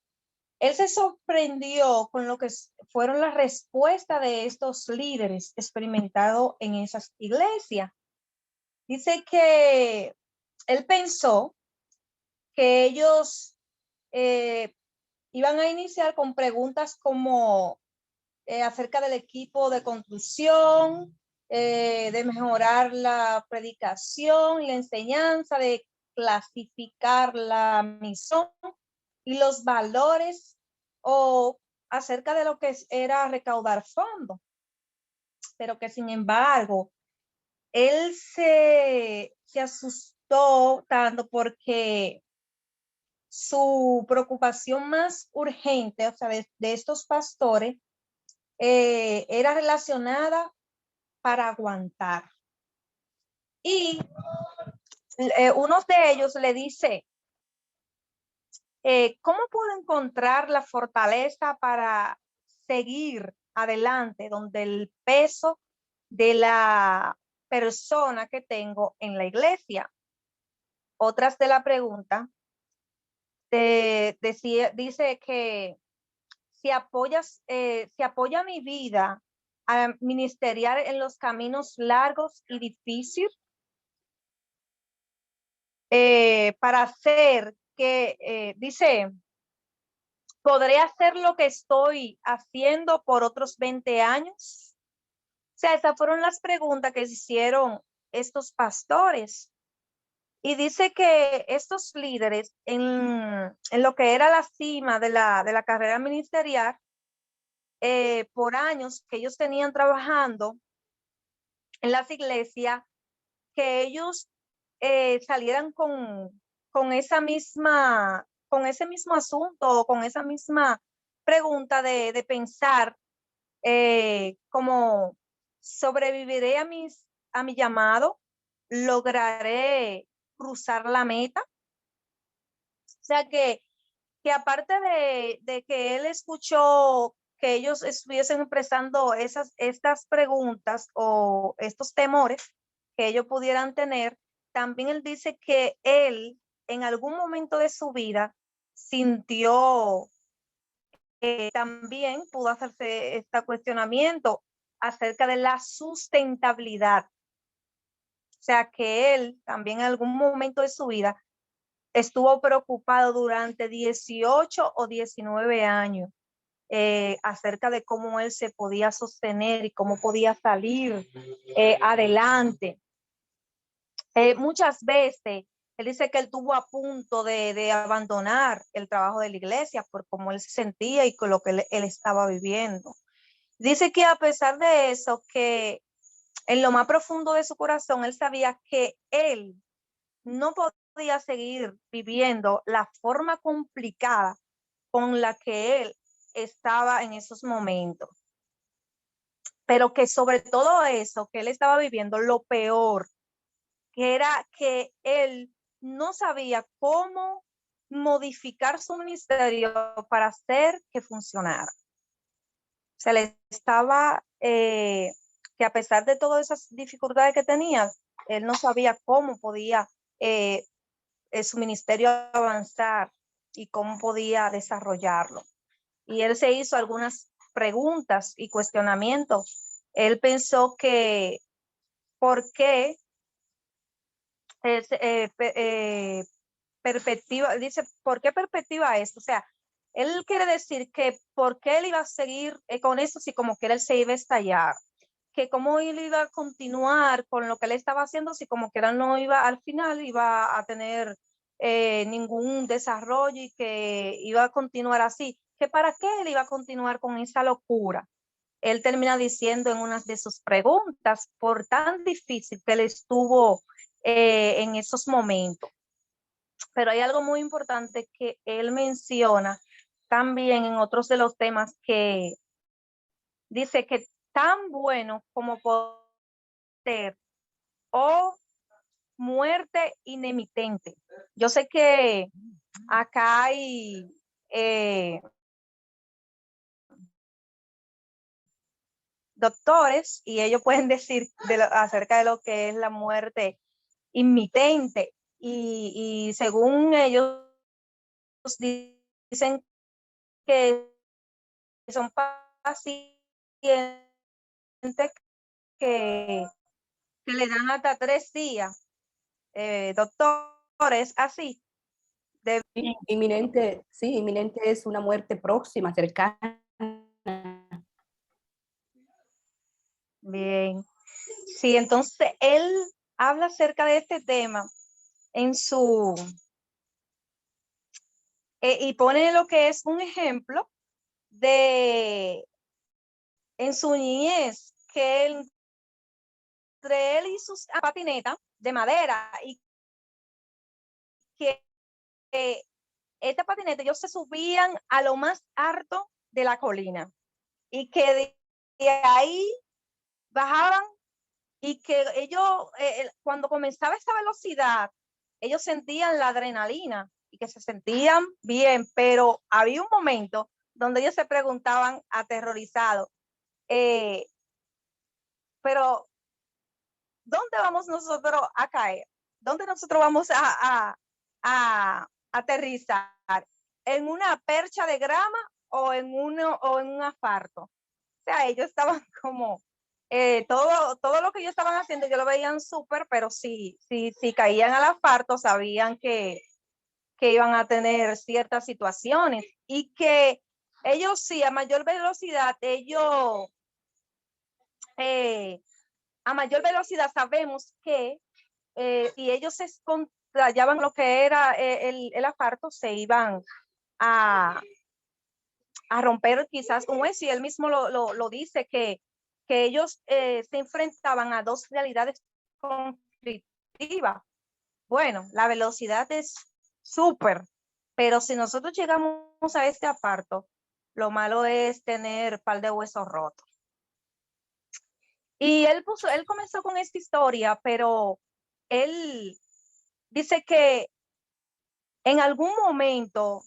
[SPEAKER 3] él se sorprendió con lo que fueron las respuestas de estos líderes experimentados en esas iglesias. Dice que él pensó que ellos iban a iniciar con preguntas como acerca del equipo de construcción, de mejorar la predicación y la enseñanza, de clasificar la misión y los valores, o acerca de lo que era recaudar fondos. Pero que sin embargo, él se asustó tanto porque su preocupación más urgente, o sea, de estos pastores, era relacionada para aguantar. Y uno de ellos le dice, ¿cómo puedo encontrar la fortaleza para seguir adelante donde el peso de la persona que tengo en la iglesia? Otras de la pregunta dice que si apoya mi vida a ministeriar en los caminos largos y difíciles, para hacer que, dice, ¿podré hacer lo que estoy haciendo por otros 20 años? O sea, esas fueron las preguntas que hicieron estos pastores. Y dice que estos líderes en lo que era la cima de la carrera ministerial, por años que ellos tenían trabajando en las iglesias, que ellos salieran con ese mismo asunto, con esa misma pregunta de pensar como sobreviviré a mi llamado, lograré cruzar la meta. O sea que aparte de que él escuchó que ellos estuviesen expresando estas preguntas o estos temores que ellos pudieran tener, también él dice que él en algún momento de su vida sintió que también pudo hacerse este cuestionamiento acerca de la sustentabilidad. O sea que él también en algún momento de su vida estuvo preocupado durante 18 o 19 años acerca de cómo él se podía sostener y cómo podía salir adelante. Muchas veces él dice que él estuvo a punto de abandonar el trabajo de la iglesia por cómo él se sentía y con lo que él estaba viviendo. Dice que a pesar de eso, que en lo más profundo de su corazón, él sabía que él no podía seguir viviendo la forma complicada con la que él estaba en esos momentos. Pero que sobre todo eso que él estaba viviendo, lo peor, que era que él no sabía cómo modificar su ministerio para hacer que funcionara. Se le estaba, que a pesar de todas esas dificultades que tenía, él no sabía cómo podía su ministerio avanzar y cómo podía desarrollarlo. Y él se hizo algunas preguntas y cuestionamientos. Él pensó que, ¿por qué perspectiva? Dice, ¿por qué perspectiva esto? O sea, él quiere decir que por qué él iba a seguir con eso si como que él se iba a estallar, que cómo él iba a continuar con lo que él estaba haciendo si como que él no iba, al final iba a tener ningún desarrollo y que iba a continuar así, que para qué él iba a continuar con esa locura. Él termina diciendo en una de sus preguntas, por tan difícil que él estuvo en esos momentos. Pero hay algo muy importante que él menciona también en otros de los temas, que dice que tan bueno como poder o muerte inemitente. Yo sé que acá hay doctores y ellos pueden decir acerca de lo que es la muerte inmitente y según ellos dicen que son pacientes que le dan hasta 3 días, doctores, así.
[SPEAKER 5] Inminente, sí, inminente es una muerte próxima, cercana.
[SPEAKER 3] Bien. Sí, entonces él habla acerca de este tema en su, y pone lo que es un ejemplo de, en su niñez, que él, entre él y sus patinetas de madera, y que esta patineta ellos se subían a lo más alto de la colina y que de ahí bajaban y que ellos, cuando comenzaba esa velocidad, ellos sentían la adrenalina y que se sentían bien, pero había un momento donde ellos se preguntaban aterrorizados, pero ¿dónde vamos nosotros a caer? ¿Dónde nosotros vamos a aterrizar? ¿En una percha de grama o en un asfalto? O sea, ellos estaban como, todo lo que ellos estaban haciendo, ellos lo veían súper, pero si caían al asfalto, sabían que iban a tener ciertas situaciones y que ellos sí, a mayor velocidad, a mayor velocidad sabemos que y ellos se contrallaban lo que era el asfalto, se iban a romper quizás un hueso, y él mismo lo dice, que ellos se enfrentaban a 2 realidades conflictivas. Bueno, la velocidad es súper, pero si nosotros llegamos a este asfalto, lo malo es tener un par de huesos rotos. Y él comenzó con esta historia, pero él dice que en algún momento,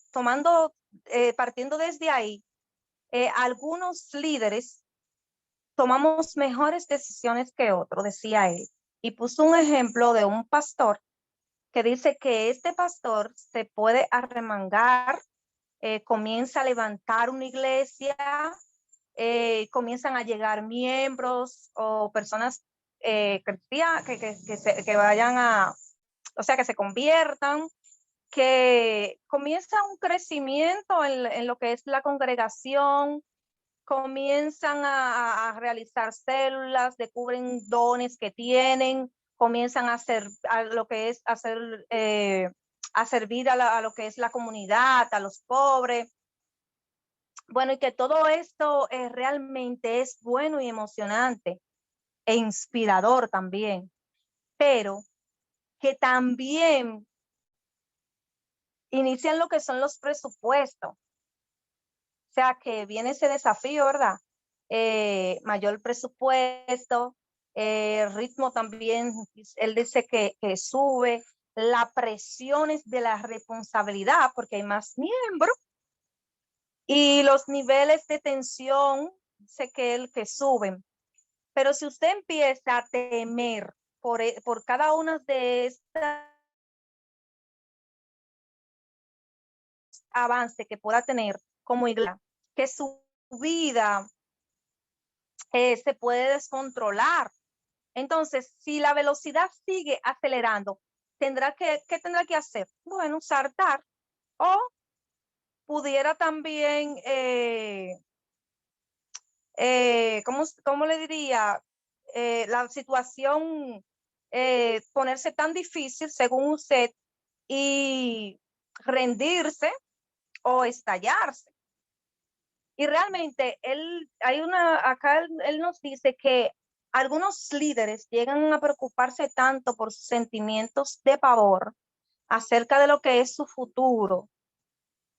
[SPEAKER 3] partiendo desde ahí, algunos líderes tomamos mejores decisiones que otros, decía él. Y puso un ejemplo de un pastor que dice que este pastor se puede arremangar, comienza a levantar una iglesia, comienzan a llegar miembros o personas que vayan o sea, que se conviertan, que comienza un crecimiento en lo que es la congregación, comienzan a realizar células, descubren dones que tienen, comienzan a hacer lo que es a servir a lo que es la comunidad, a los pobres. Bueno, y que todo esto realmente es bueno y emocionante e inspirador también, pero que también inician lo que son los presupuestos. O sea que viene ese desafío, ¿verdad? Mayor presupuesto, ritmo también, él dice que sube, las presiones de la responsabilidad, porque hay más miembros, y los niveles de tensión, dice que suben. Pero si usted empieza a temer por cada una de estas avances que pueda tener como iglesia, que su vida se puede descontrolar. Entonces, si la velocidad sigue acelerando, ¿qué tendrá que hacer? Bueno, saltar, o pudiera también, ¿cómo le diría? La situación ponerse tan difícil según usted y rendirse o estallarse. Y realmente acá él nos dice que algunos líderes llegan a preocuparse tanto por sus sentimientos de pavor acerca de lo que es su futuro,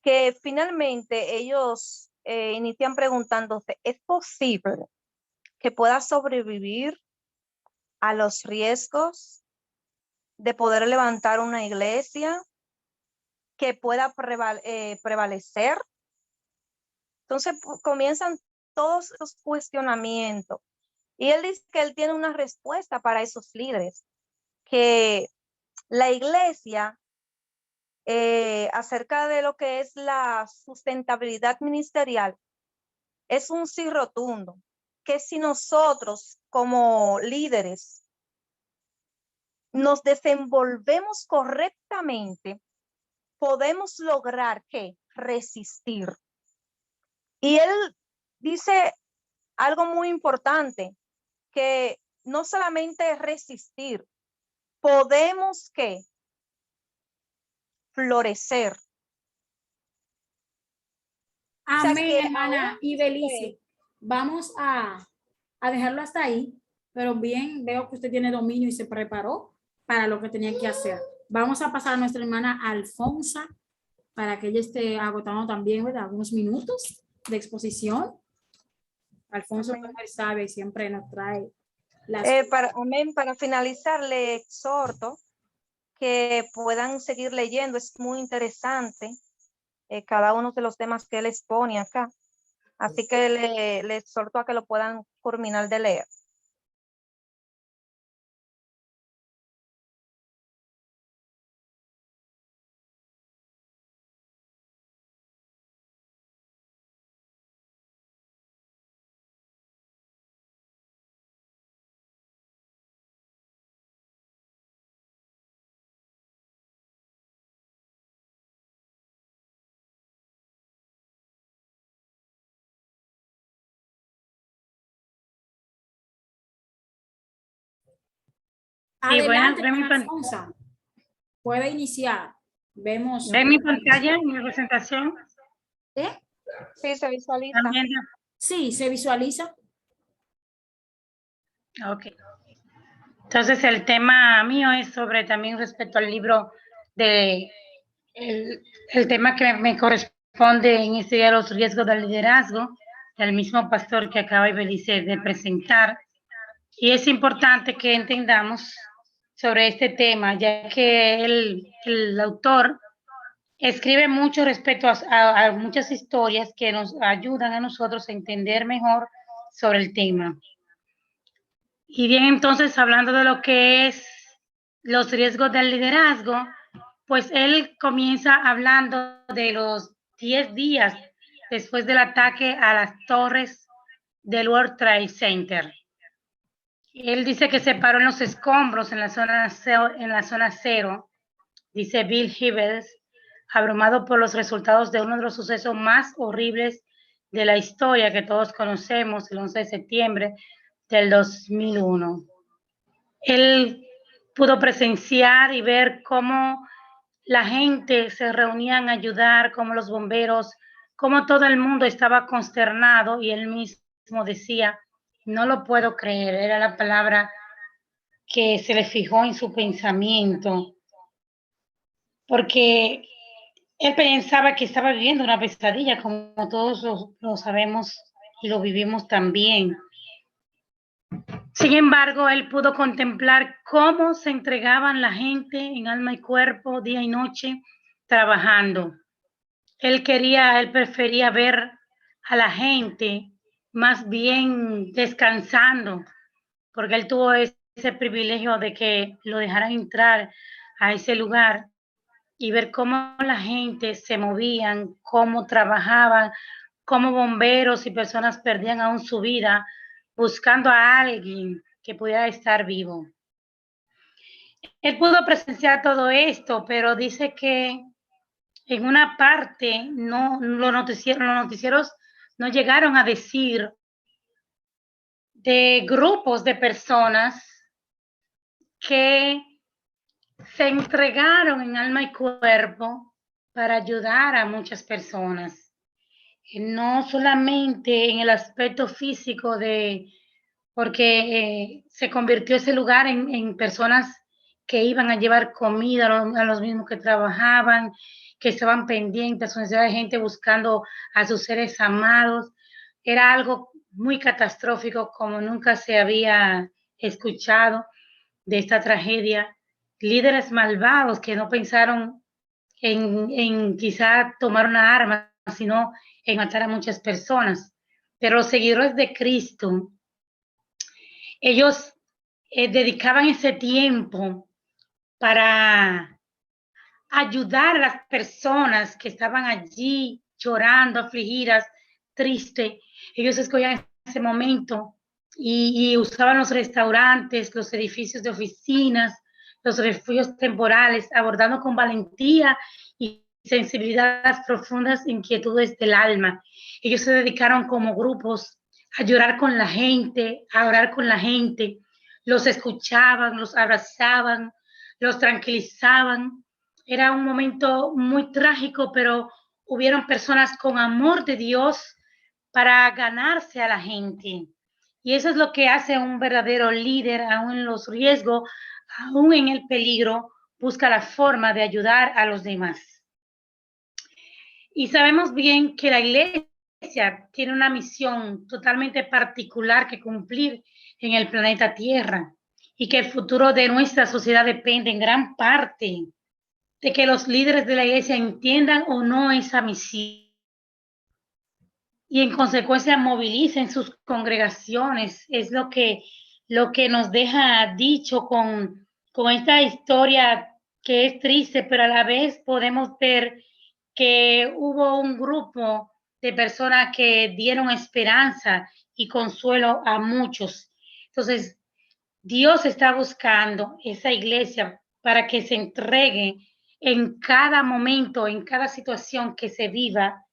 [SPEAKER 3] que finalmente ellos inician preguntándose, ¿es posible que pueda sobrevivir a los riesgos de poder levantar una iglesia que pueda prevalecer? Entonces comienzan todos esos cuestionamientos. Y él dice que él tiene una respuesta para esos líderes, que la iglesia, acerca de lo que es la sustentabilidad ministerial, es un sí rotundo, que si nosotros como líderes nos desenvolvemos correctamente, podemos lograr ¿qué? Resistir. Y él dice algo muy importante, que no solamente resistir, podemos ¿qué? Florecer.
[SPEAKER 1] Amén,
[SPEAKER 3] O sea, que
[SPEAKER 1] hermana Ibelice. Vamos a dejarlo hasta ahí, pero bien, veo que usted tiene dominio y se preparó para lo que tenía que hacer. Vamos a pasar a nuestra hermana Alfonsa para que ella esté agotando también, ¿verdad? Algunos minutos de exposición. Alfonso, como él sabe, siempre nos trae las...
[SPEAKER 3] para finalizar, le exhorto que puedan seguir leyendo. Es muy interesante cada uno de los temas que él expone acá. Así que le exhorto a que lo puedan culminar de leer.
[SPEAKER 1] Adelante,
[SPEAKER 2] ven mi
[SPEAKER 1] Alfonso. Puede iniciar. Vemos.
[SPEAKER 2] ¿Ven mi pantalla, mi presentación?
[SPEAKER 1] ¿Eh?
[SPEAKER 3] Sí, se visualiza.
[SPEAKER 2] ¿También?
[SPEAKER 1] Sí, se visualiza.
[SPEAKER 2] Ok. Entonces el tema mío es sobre también respecto al libro de el tema que me corresponde en este día, los riesgos del liderazgo, del mismo pastor que acaba Ibelice de presentar. Y es importante que entendamos sobre este tema, ya que el autor escribe mucho respecto a muchas historias que nos ayudan a nosotros a entender mejor sobre el tema. Y bien, entonces, hablando de lo que es los riesgos del liderazgo, pues él comienza hablando de los 10 días después del ataque a las torres del World Trade Center. Él dice que se paró en los escombros en la zona cero, dice Bill Hybels, abrumado por los resultados de uno de los sucesos más horribles de la historia que todos conocemos, el 11 de septiembre del 2001. Él pudo presenciar y ver cómo la gente se reunía a ayudar, cómo los bomberos, cómo todo el mundo estaba consternado, y él mismo decía, no lo puedo creer, era la palabra que se le fijó en su pensamiento, porque Él pensaba que estaba viviendo una pesadilla, como todos lo sabemos y lo vivimos también. Sin embargo, él pudo contemplar cómo se entregaban la gente en alma y cuerpo, día y noche, trabajando. Él prefería ver a la gente más bien descansando, porque él tuvo ese privilegio de que lo dejaran entrar a ese lugar y ver cómo la gente se movían, cómo trabajaban, cómo bomberos y personas perdían aún su vida buscando a alguien que pudiera estar vivo. Él pudo presenciar todo esto, pero dice que en una parte los noticieros no llegaron a decir de grupos de personas que se entregaron en alma y cuerpo para ayudar a muchas personas. No solamente en el aspecto físico porque se convirtió ese lugar en personas que iban a llevar comida a los mismos que trabajaban, que estaban pendientes, de gente buscando a sus seres amados. Era algo muy catastrófico, como nunca se había escuchado de esta tragedia. Líderes malvados que no pensaron en quizá tomar una arma, sino en matar a muchas personas. Pero los seguidores de Cristo, ellos dedicaban ese tiempo para ayudar a las personas que estaban allí llorando, afligidas, tristes. Ellos escogían ese momento y usaban los restaurantes, los edificios de oficinas, los refugios temporales, abordando con valentía y sensibilidad las profundas inquietudes del alma. Ellos se dedicaron como grupos a llorar con la gente, a orar con la gente. Los escuchaban, los abrazaban, los tranquilizaban. Era un momento muy trágico, pero hubieron personas con amor de Dios para ganarse a la gente. Y eso es lo que hace un verdadero líder, aún en los riesgos, aún en el peligro, busca la forma de ayudar a los demás. Y sabemos bien que la iglesia tiene una misión totalmente particular que cumplir en el planeta Tierra y que el futuro de nuestra sociedad depende en gran parte de que los líderes de la iglesia entiendan o no esa misión y en consecuencia movilicen sus congregaciones. Es lo que nos deja dicho con esta historia que es triste, pero a la vez podemos ver que hubo un grupo de personas que dieron esperanza y consuelo a muchos. Entonces, Dios está buscando esa iglesia para que se entregue en cada momento, en cada situación que se viva,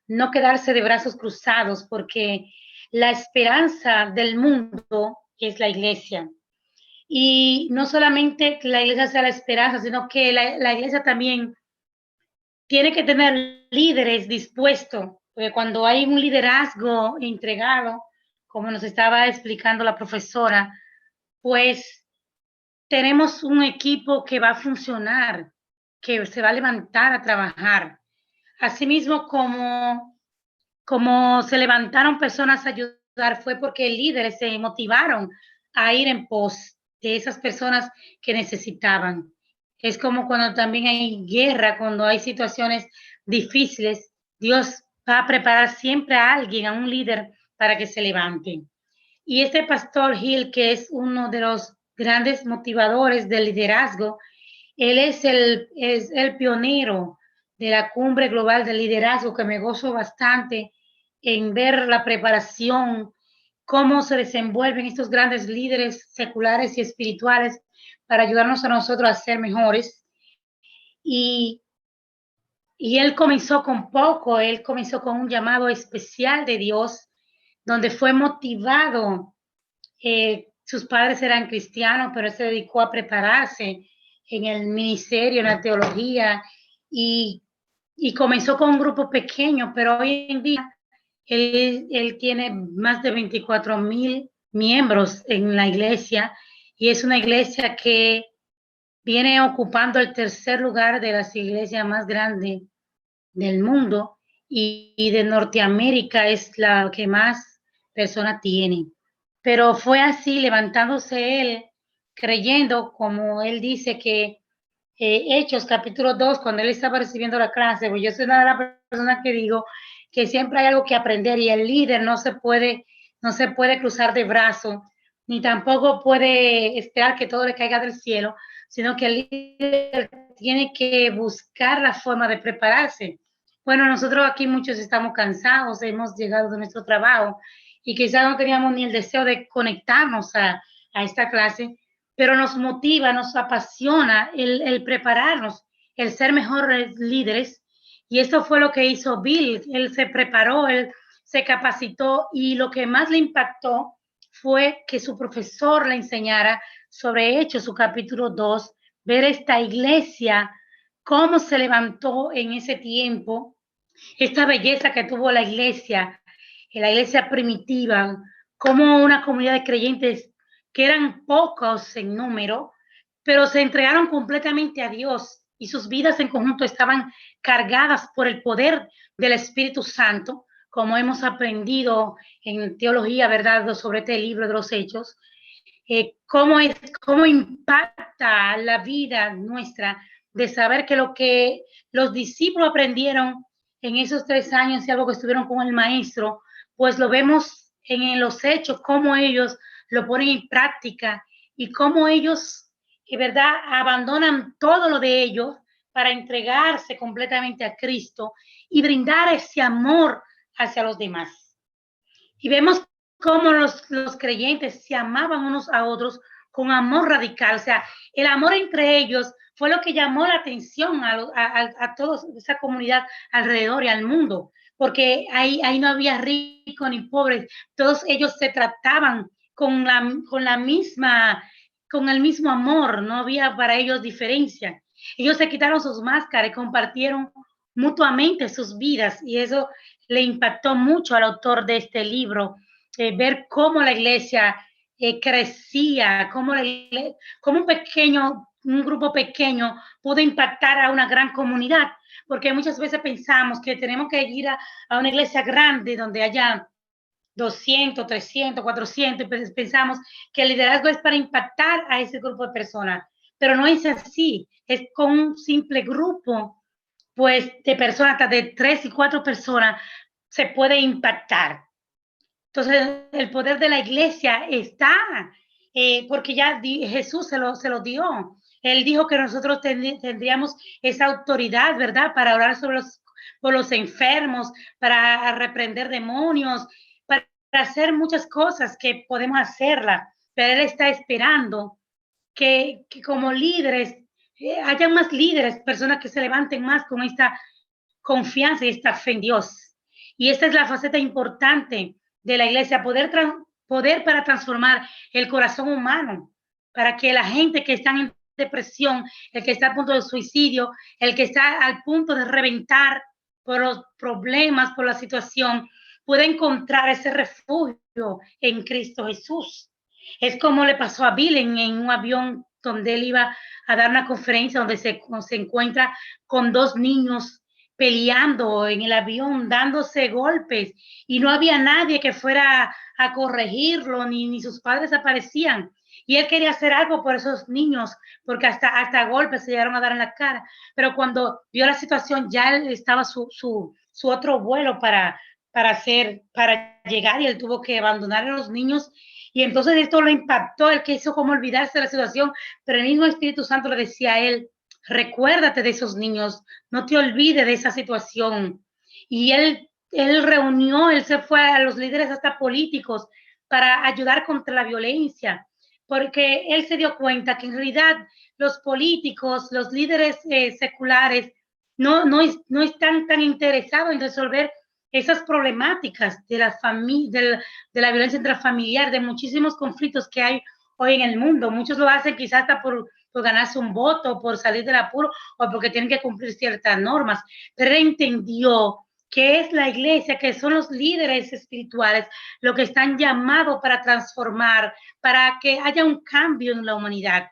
[SPEAKER 2] no quedarse de brazos cruzados, porque la esperanza del mundo es la iglesia. Y no solamente que la iglesia sea la esperanza, sino que la iglesia también tiene que tener líderes dispuestos, porque cuando hay un liderazgo entregado, como nos estaba explicando la profesora, pues tenemos un equipo que va a funcionar, que se va a levantar a trabajar. Asimismo, como se levantaron personas a ayudar, fue porque líderes se motivaron a ir en pos de esas personas que necesitaban. Es como cuando también hay guerra, cuando hay situaciones difíciles, Dios va a preparar siempre a alguien, a un líder, para que se levante. Y este pastor Hill, que es uno de los grandes motivadores del liderazgo, él es el pionero de la Cumbre Global de Liderazgo, que me gozo bastante en ver la preparación, cómo se desenvuelven estos grandes líderes seculares y espirituales para ayudarnos a nosotros a ser mejores. Y él comenzó con poco, él comenzó con un llamado especial de Dios, donde fue motivado. Sus padres eran cristianos, pero él se dedicó a prepararse en el ministerio, en la teología, y comenzó con un grupo pequeño, pero hoy en día él tiene más de 24,000 miembros en la iglesia, y es una iglesia que viene ocupando el tercer lugar de las iglesias más grandes del mundo y de Norteamérica es la que más personas tiene. Pero fue así, levantándose él, creyendo, como él dice que Hechos capítulo 2, cuando él estaba recibiendo la clase, pues yo soy una de las personas que digo que siempre hay algo que aprender y el líder no se puede cruzar de brazo, ni tampoco puede esperar que todo le caiga del cielo, sino que el líder tiene que buscar la forma de prepararse. Bueno, nosotros aquí muchos estamos cansados, hemos llegado de nuestro trabajo y quizás no teníamos ni el deseo de conectarnos a esta clase, pero nos motiva, nos apasiona el prepararnos, el ser mejores líderes. Y eso fue lo que hizo Bill. Él se preparó, él se capacitó y lo que más le impactó fue que su profesor le enseñara sobre Hechos, su capítulo 2, ver esta iglesia, cómo se levantó en ese tiempo, esta belleza que tuvo la iglesia primitiva, como una comunidad de creyentes que eran pocos en número, pero se entregaron completamente a Dios y sus vidas en conjunto estaban cargadas por el poder del Espíritu Santo, como hemos aprendido en teología, ¿verdad?, sobre este libro de los Hechos, cómo impacta la vida nuestra de saber que lo que los discípulos aprendieron en esos 3 años y algo que estuvieron con el maestro, pues lo vemos en los hechos, cómo ellos lo ponen en práctica y cómo ellos, de verdad, abandonan todo lo de ellos para entregarse completamente a Cristo y brindar ese amor hacia los demás. Y vemos cómo los creyentes se amaban unos a otros con amor radical. O sea, el amor entre ellos fue lo que llamó la atención a toda esa comunidad alrededor y al mundo, porque ahí no había rico ni pobre, todos ellos se trataban con el mismo amor, no había para ellos diferencia. Ellos se quitaron sus máscaras y compartieron mutuamente sus vidas y eso le impactó mucho al autor de este libro, ver cómo la iglesia crecía, cómo un grupo pequeño pudo impactar a una gran comunidad, porque muchas veces pensamos que tenemos que ir a una iglesia grande donde haya 200, 300, 400, y pensamos que el liderazgo es para impactar a ese grupo de personas, pero no es así, es con un simple grupo, pues, de personas, hasta de 3 y 4 personas, se puede impactar. Entonces, el poder de la iglesia está, porque ya Jesús se lo dio. Él dijo que nosotros tendríamos esa autoridad, ¿verdad? Para orar por los enfermos, para reprender demonios, para hacer muchas cosas que podemos hacerlas. Pero Él está esperando que como líderes, haya más líderes, personas que se levanten más con esta confianza y esta fe en Dios. Y esta es la faceta importante de la iglesia, poder para transformar el corazón humano, para que la gente que está en depresión, el que está a punto de suicidio, el que está al punto de reventar por los problemas, por la situación, pueda encontrar ese refugio en Cristo Jesús. Es como le pasó a Bill en un avión donde él iba a dar una conferencia donde se encuentra con 2 niños peleando en el avión, dándose golpes, y no había nadie que fuera a corregirlo, ni sus padres aparecían. Y él quería hacer algo por esos niños, porque hasta golpes se llegaron a dar en la cara. Pero cuando vio la situación, ya él estaba su otro vuelo para llegar, y él tuvo que abandonar a los niños. Y entonces esto lo impactó, él quiso como olvidarse de la situación, pero el mismo Espíritu Santo le decía a él: recuérdate de esos niños, no te olvides de esa situación. Y él se fue a los líderes hasta políticos para ayudar contra la violencia, porque él se dio cuenta que en realidad los políticos, los líderes seculares, no están tan interesados en resolver esas problemáticas de la violencia intrafamiliar, de muchísimos conflictos que hay hoy en el mundo. Muchos lo hacen quizás hasta por ganarse un voto, por salir del apuro o porque tienen que cumplir ciertas normas. Pero él entendió que es la iglesia, que son los líderes espirituales, lo que están llamados para transformar, para que haya un cambio en la humanidad.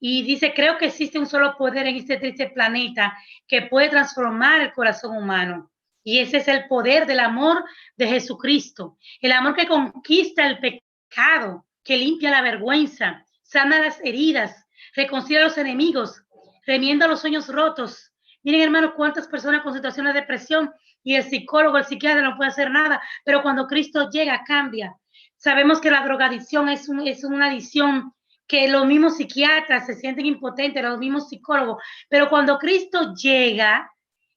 [SPEAKER 2] Y dice, creo que existe un solo poder en este triste planeta que puede transformar el corazón humano. Y ese es el poder del amor de Jesucristo. El amor que conquista el pecado, que limpia la vergüenza, sana las heridas, reconcilia a los enemigos, remienda los sueños rotos. Miren, hermanos, cuántas personas con situaciones de depresión y el psicólogo, el psiquiatra no puede hacer nada, pero cuando Cristo llega, cambia. Sabemos que la drogadicción es una adicción que los mismos psiquiatras se sienten impotentes, los mismos psicólogos, pero cuando Cristo llega,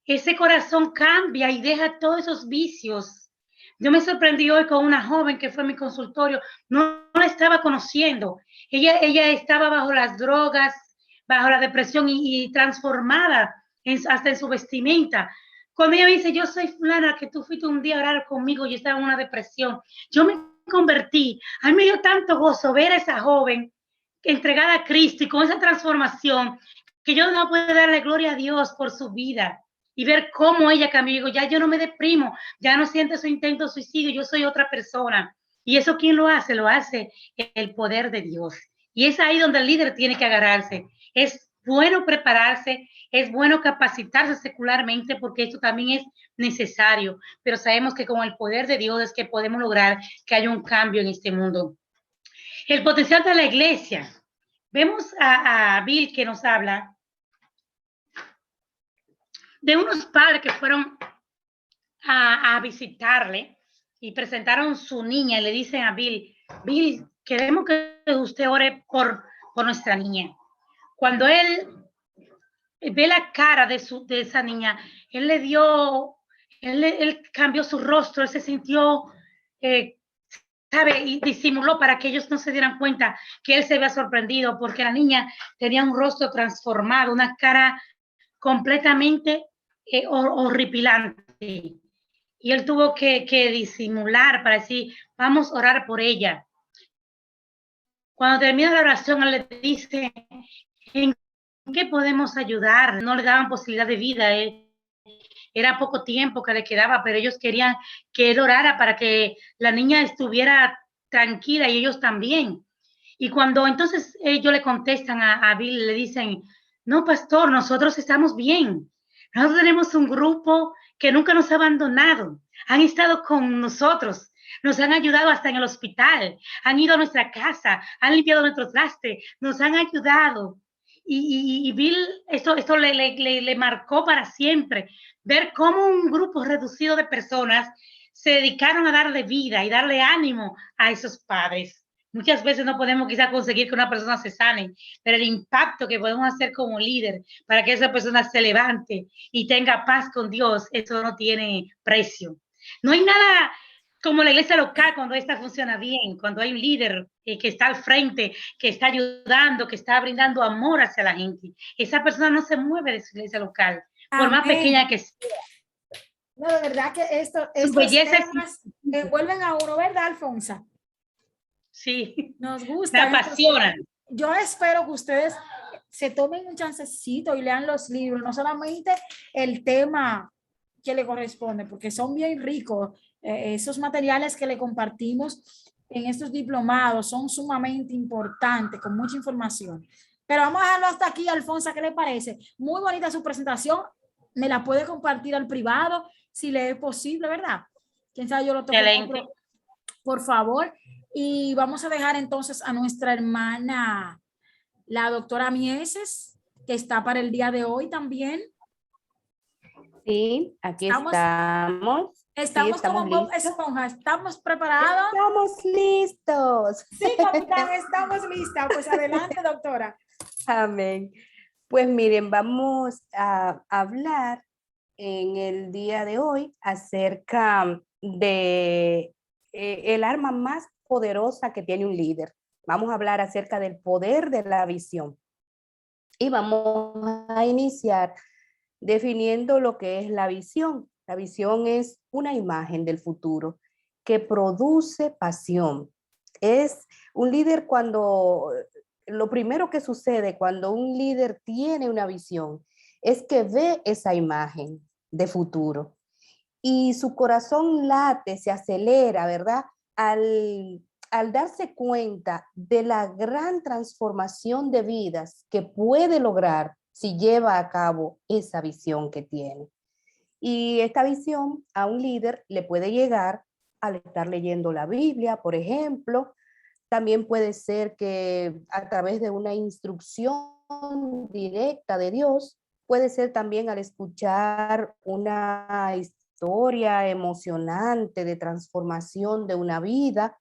[SPEAKER 2] ese corazón cambia y deja todos esos vicios. Yo me sorprendí hoy con una joven que fue a mi consultorio, no la estaba conociendo, ella estaba bajo las drogas, bajo la depresión y transformada hasta en su vestimenta. Cuando ella me dice, yo soy fulana, que tú fuiste un día a orar conmigo, yo estaba en una depresión, yo me convertí, a mí me dio tanto gozo ver a esa joven entregada a Cristo y con esa transformación, que yo no puedo darle gloria a Dios por su vida y ver cómo ella cambió. Digo, ya yo no me deprimo, ya no siento su intento de suicidio, yo soy otra persona. ¿Y eso quién lo hace? Lo hace el poder de Dios. Y es ahí donde el líder tiene que agarrarse. Es bueno prepararse, es bueno capacitarse secularmente porque esto también es necesario, pero sabemos que con el poder de Dios es que podemos lograr que haya un cambio en este mundo. El potencial de la iglesia. Vemos a Bill que nos habla de unos padres que fueron a visitarle y presentaron su niña y le dicen a Bill, Bill, queremos que usted ore por nuestra niña. Cuando él ve la cara de esa niña, él cambió su rostro, él se sintió, ¿sabe? Y disimuló para que ellos no se dieran cuenta que él se había sorprendido porque la niña tenía un rostro transformado, una cara completamente horripilante. Y él tuvo que disimular para decir, vamos a orar por ella. Cuando termina la oración, él le dice, ¿en qué podemos ayudar? No le daban posibilidad de vida. Era poco tiempo que le quedaba, pero ellos querían que él orara para que la niña estuviera tranquila y ellos también. Y cuando entonces ellos le contestan a Bill, le dicen, no, pastor, nosotros estamos bien. Nosotros tenemos un grupo que nunca nos ha abandonado. Han estado con nosotros. Nos han ayudado hasta en el hospital. Han ido a nuestra casa. Han limpiado nuestro traste. Nos han ayudado. Y Bill, esto le marcó para siempre. Ver cómo un grupo reducido de personas se dedicaron a darle vida y darle ánimo a esos padres. Muchas veces no podemos quizá conseguir que una persona se sane, pero el impacto que podemos hacer como líder para que esa persona se levante y tenga paz con Dios, eso no tiene precio. No hay nada como la iglesia local cuando esta funciona bien, cuando hay un líder que está al frente, que está ayudando, que está brindando amor hacia la gente. Esa persona no se mueve de su iglesia local, por más pequeña que sea.
[SPEAKER 1] No, de verdad que estos temas vuelven a uno, ¿verdad, Alfonsa?
[SPEAKER 2] Sí,
[SPEAKER 1] nos gusta.
[SPEAKER 2] Me apasionan.
[SPEAKER 1] Yo espero que ustedes se tomen un chancecito y lean los libros, no solamente el tema que le corresponde, porque son bien ricos. Esos materiales que le compartimos en estos diplomados son sumamente importantes, con mucha información. Pero vamos a dejarlo hasta aquí, Alfonsa, ¿qué le parece? Muy bonita su presentación. Me la puede compartir al privado, si le es posible, ¿verdad? Quién sabe, yo lo toco otro, por favor. Y vamos a dejar entonces a nuestra hermana, la doctora Mieses, que está para el día de hoy también.
[SPEAKER 5] Sí, aquí estamos.
[SPEAKER 1] Estamos como Bob Esponja, ¿estamos preparados?
[SPEAKER 5] Estamos listos.
[SPEAKER 1] Sí, capitán, estamos listas. Pues adelante, doctora.
[SPEAKER 5] Amén. Pues miren, vamos a hablar en el día de hoy acerca de el arma más poderosa que tiene un líder. Vamos a hablar acerca del poder de la visión. Y vamos a iniciar definiendo lo que es la visión. La visión es una imagen del futuro que produce pasión. Es un líder cuando, lo primero que sucede cuando un líder tiene una visión es que ve esa imagen de futuro y su corazón late, se acelera, ¿verdad? Al al darse cuenta de la gran transformación de vidas que puede lograr si lleva a cabo esa visión que tiene. Y esta visión a un líder le puede llegar al estar leyendo la Biblia, por ejemplo. También puede ser que a través de una instrucción directa de Dios, puede ser también al escuchar una historia emocionante de transformación de una vida,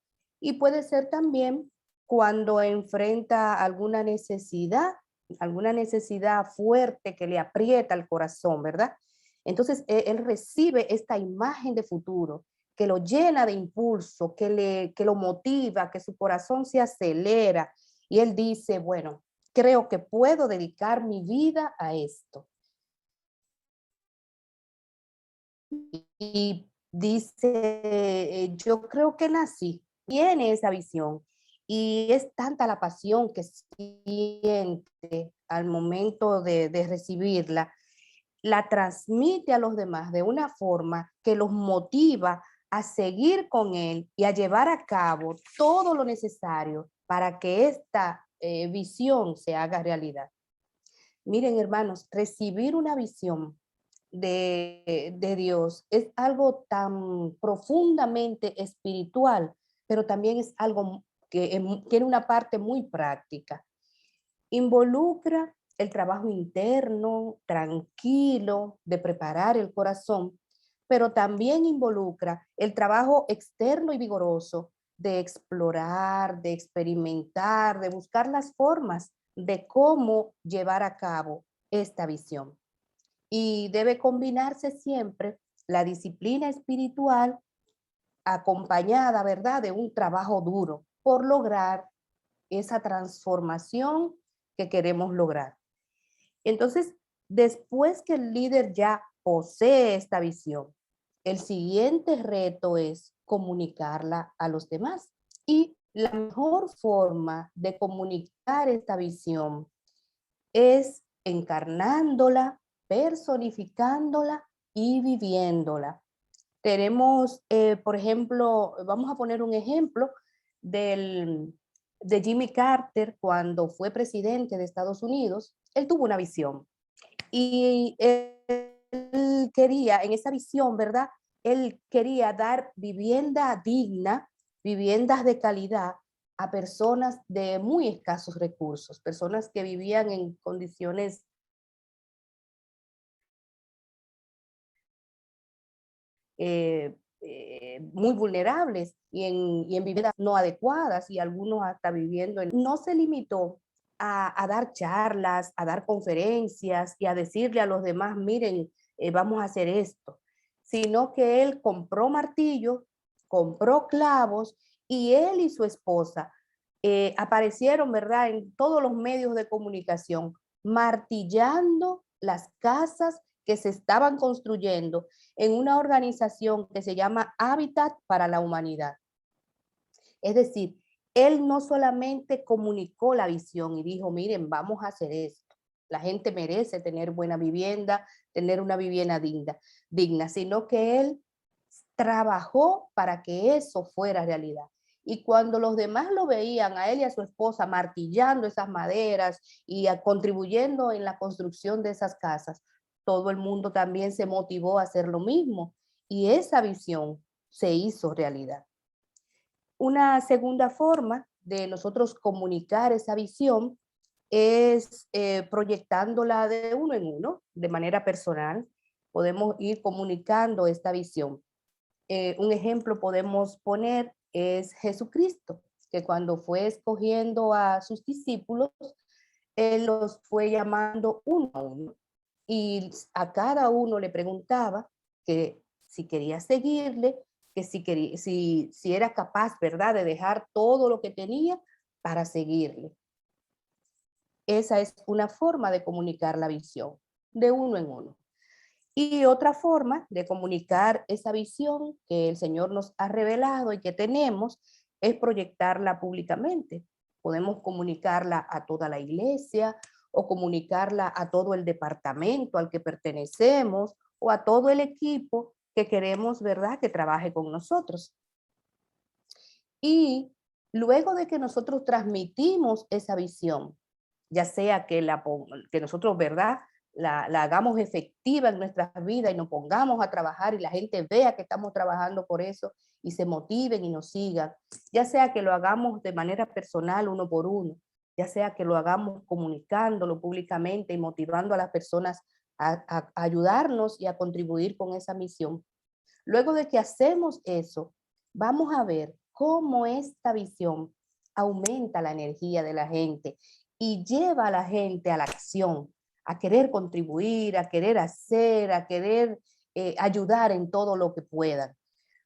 [SPEAKER 5] y puede ser también cuando enfrenta alguna necesidad fuerte que le aprieta el corazón, ¿verdad? Entonces él recibe esta imagen de futuro que lo llena de impulso, que lo motiva, que su corazón se acelera, y él dice, bueno, creo que puedo dedicar mi vida a esto. Y dice, yo creo que nací, tiene esa visión, y es tanta la pasión que siente al momento de recibirla, la transmite a los demás de una forma que los motiva a seguir con él y a llevar a cabo todo lo necesario para que esta visión se haga realidad. Miren, hermanos, recibir una visión de Dios es algo tan profundamente espiritual, pero también es algo que tiene una parte muy práctica. Involucra el trabajo interno, tranquilo, de preparar el corazón, pero también involucra el trabajo externo y vigoroso de explorar, de experimentar, de buscar las formas de cómo llevar a cabo esta visión. Y debe combinarse siempre la disciplina espiritual acompañada, ¿verdad?, de un trabajo duro por lograr esa transformación que queremos lograr. Entonces, después que el líder ya posee esta visión, el siguiente reto es comunicarla a los demás. Y la mejor forma de comunicar esta visión es encarnándola, personificándola y viviéndola. Tenemos, por ejemplo, vamos a poner un ejemplo de Jimmy Carter cuando fue presidente de Estados Unidos. Él tuvo una visión y él quería, en esa visión, ¿verdad? Él quería dar vivienda digna, viviendas de calidad a personas de muy escasos recursos, personas que vivían en condiciones muy vulnerables y en viviendas no adecuadas, y algunos hasta viviendo en... No se limitó a dar charlas, a dar conferencias y a decirle a los demás, miren, vamos a hacer esto, sino que él compró martillos, compró clavos, y él y su esposa aparecieron, ¿verdad?, en todos los medios de comunicación, martillando las casas que se estaban construyendo en una organización que se llama Hábitat para la Humanidad. Es decir, él no solamente comunicó la visión y dijo, miren, vamos a hacer esto. La gente merece tener buena vivienda, tener una vivienda digna, sino que él trabajó para que eso fuera realidad. Y cuando los demás lo veían a él y a su esposa martillando esas maderas y contribuyendo en la construcción de esas casas, todo el mundo también se motivó a hacer lo mismo, y esa visión se hizo realidad. Una segunda forma de nosotros comunicar esa visión es proyectándola de uno en uno, de manera personal. Podemos ir comunicando esta visión. Un ejemplo podemos poner es Jesucristo, que cuando fue escogiendo a sus discípulos, él los fue llamando uno a uno, y a cada uno le preguntaba que si quería seguirle, que si era capaz, ¿verdad?, de dejar todo lo que tenía para seguirle. Esa es una forma de comunicar la visión, de uno en uno. Y otra forma de comunicar esa visión que el Señor nos ha revelado y que tenemos es proyectarla públicamente. Podemos comunicarla a toda la iglesia, o comunicarla a todo el departamento al que pertenecemos, o a todo el equipo que queremos, ¿verdad?, que trabaje con nosotros. Y Luego de que nosotros transmitimos esa visión, ya sea que nosotros, ¿verdad?, la hagamos efectiva en nuestras vidas y nos pongamos a trabajar y la gente vea que estamos trabajando por eso y se motiven y nos sigan, ya sea que lo hagamos de manera personal, uno por uno, ya sea que lo hagamos comunicándolo públicamente y motivando a las personas a ayudarnos y a contribuir con esa misión. Luego de que hacemos eso, vamos a ver cómo esta visión aumenta la energía de la gente y lleva a la gente a la acción, a querer contribuir, a querer hacer, a querer ayudar en todo lo que puedan.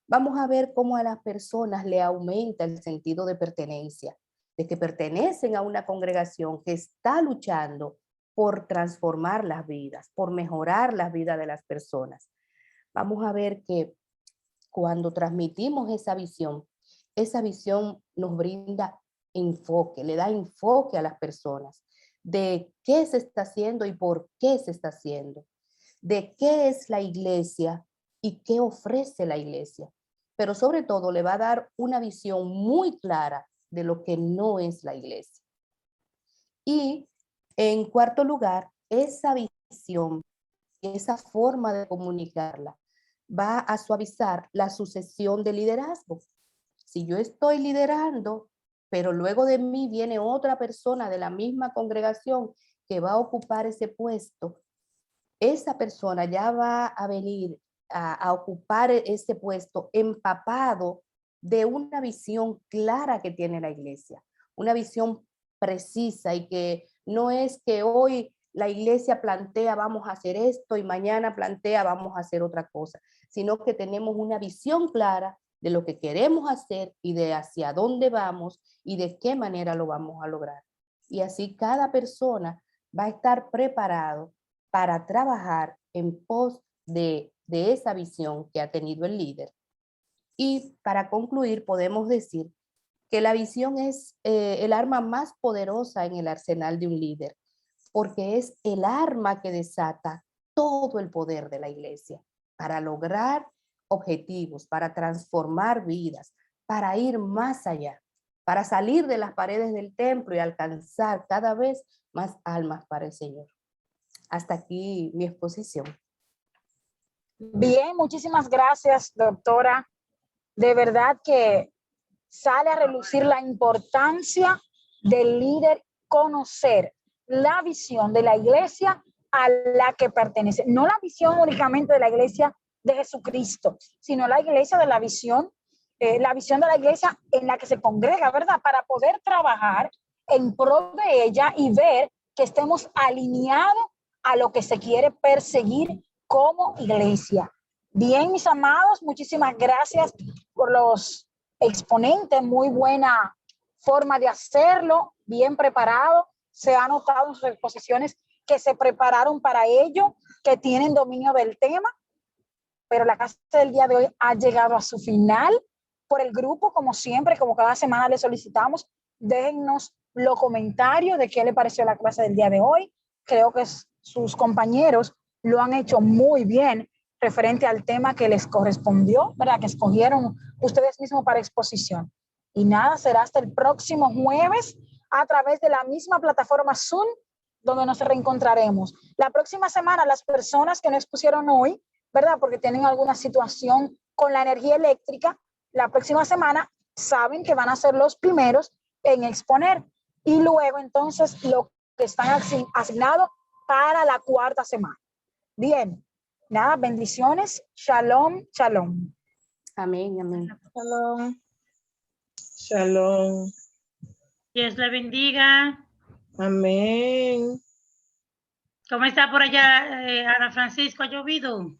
[SPEAKER 5] Vamos a ver cómo a las personas le aumenta el sentido de pertenencia, de que pertenecen a una congregación que está luchando por transformar las vidas, por mejorar las vidas de las personas. Vamos a ver que cuando transmitimos esa visión nos brinda enfoque, le da enfoque a las personas de qué se está haciendo y por qué se está haciendo, de qué es la iglesia y qué ofrece la iglesia. Pero sobre todo le va a dar una visión muy clara de lo que no es la iglesia. Y en cuarto lugar, esa visión, esa forma de comunicarla, va a suavizar la sucesión de liderazgo. Si yo estoy liderando, pero luego de mí viene otra persona de la misma congregación que va a ocupar ese puesto, esa persona ya va a venir a ocupar ese puesto empapado de una visión clara que tiene la iglesia, una visión precisa, y que no es que hoy la iglesia plantea vamos a hacer esto y mañana plantea vamos a hacer otra cosa, sino que tenemos una visión clara de lo que queremos hacer y de hacia dónde vamos y de qué manera lo vamos a lograr. Y así cada persona va a estar preparado para trabajar en pos de esa visión que ha tenido el líder. Y para concluir, podemos decir que la visión es el arma más poderosa en el arsenal de un líder, porque es el arma que desata todo el poder de la iglesia para lograr objetivos, para transformar vidas, para ir más allá, para salir de las paredes del templo y alcanzar cada vez más almas para el Señor. Hasta aquí mi exposición.
[SPEAKER 8] Bien, muchísimas gracias, doctora. De verdad que sale a relucir la importancia del líder conocer la visión de la iglesia a la que pertenece. No la visión únicamente de la iglesia de Jesucristo, sino la iglesia de la visión de la iglesia en la que se congrega, ¿verdad? Para poder trabajar en pro de ella y ver que estemos alineados a lo que se quiere perseguir como iglesia. Bien, mis amados, muchísimas gracias por los exponentes, muy buena forma de hacerlo, bien preparado. Se ha notado en sus exposiciones que se prepararon para ello, que tienen dominio del tema, pero la clase del día de hoy ha llegado a su final. Por el grupo, como siempre, como cada semana le solicitamos, déjennos los comentarios de qué le pareció la clase del día de hoy. Creo que sus compañeros lo han hecho muy bien referente al tema que les correspondió, ¿verdad? Que escogieron ustedes mismos para exposición. Y nada, será hasta el próximo jueves a través de la misma plataforma Zoom, donde nos reencontraremos. La próxima semana, las personas que no expusieron hoy, ¿verdad? Porque tienen alguna situación con la energía eléctrica, la próxima semana saben que van a ser los primeros en exponer. Y luego, entonces, lo que están asignados para la cuarta semana. Bien, nada, bendiciones. Shalom, shalom.
[SPEAKER 5] Amén, amén.
[SPEAKER 3] Shalom.
[SPEAKER 7] Shalom.
[SPEAKER 2] Dios le bendiga.
[SPEAKER 7] Amén.
[SPEAKER 2] ¿Cómo está por allá, Ana Francisco? ¿Ha llovido?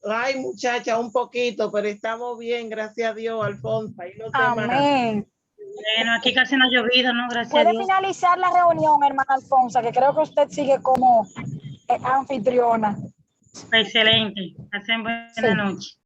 [SPEAKER 7] Ay, muchacha, un poquito, pero estamos bien, gracias a Dios, Alfonso. Ahí los demás.
[SPEAKER 8] Amén.
[SPEAKER 2] Bueno, aquí casi no ha llovido, ¿no? Gracias a
[SPEAKER 8] Puede
[SPEAKER 2] Dios.
[SPEAKER 8] finalizar la reunión, hermana Alfonso, que creo que usted sigue como anfitriona.
[SPEAKER 2] Excelente. Pasen buena
[SPEAKER 8] Sí.
[SPEAKER 2] noche.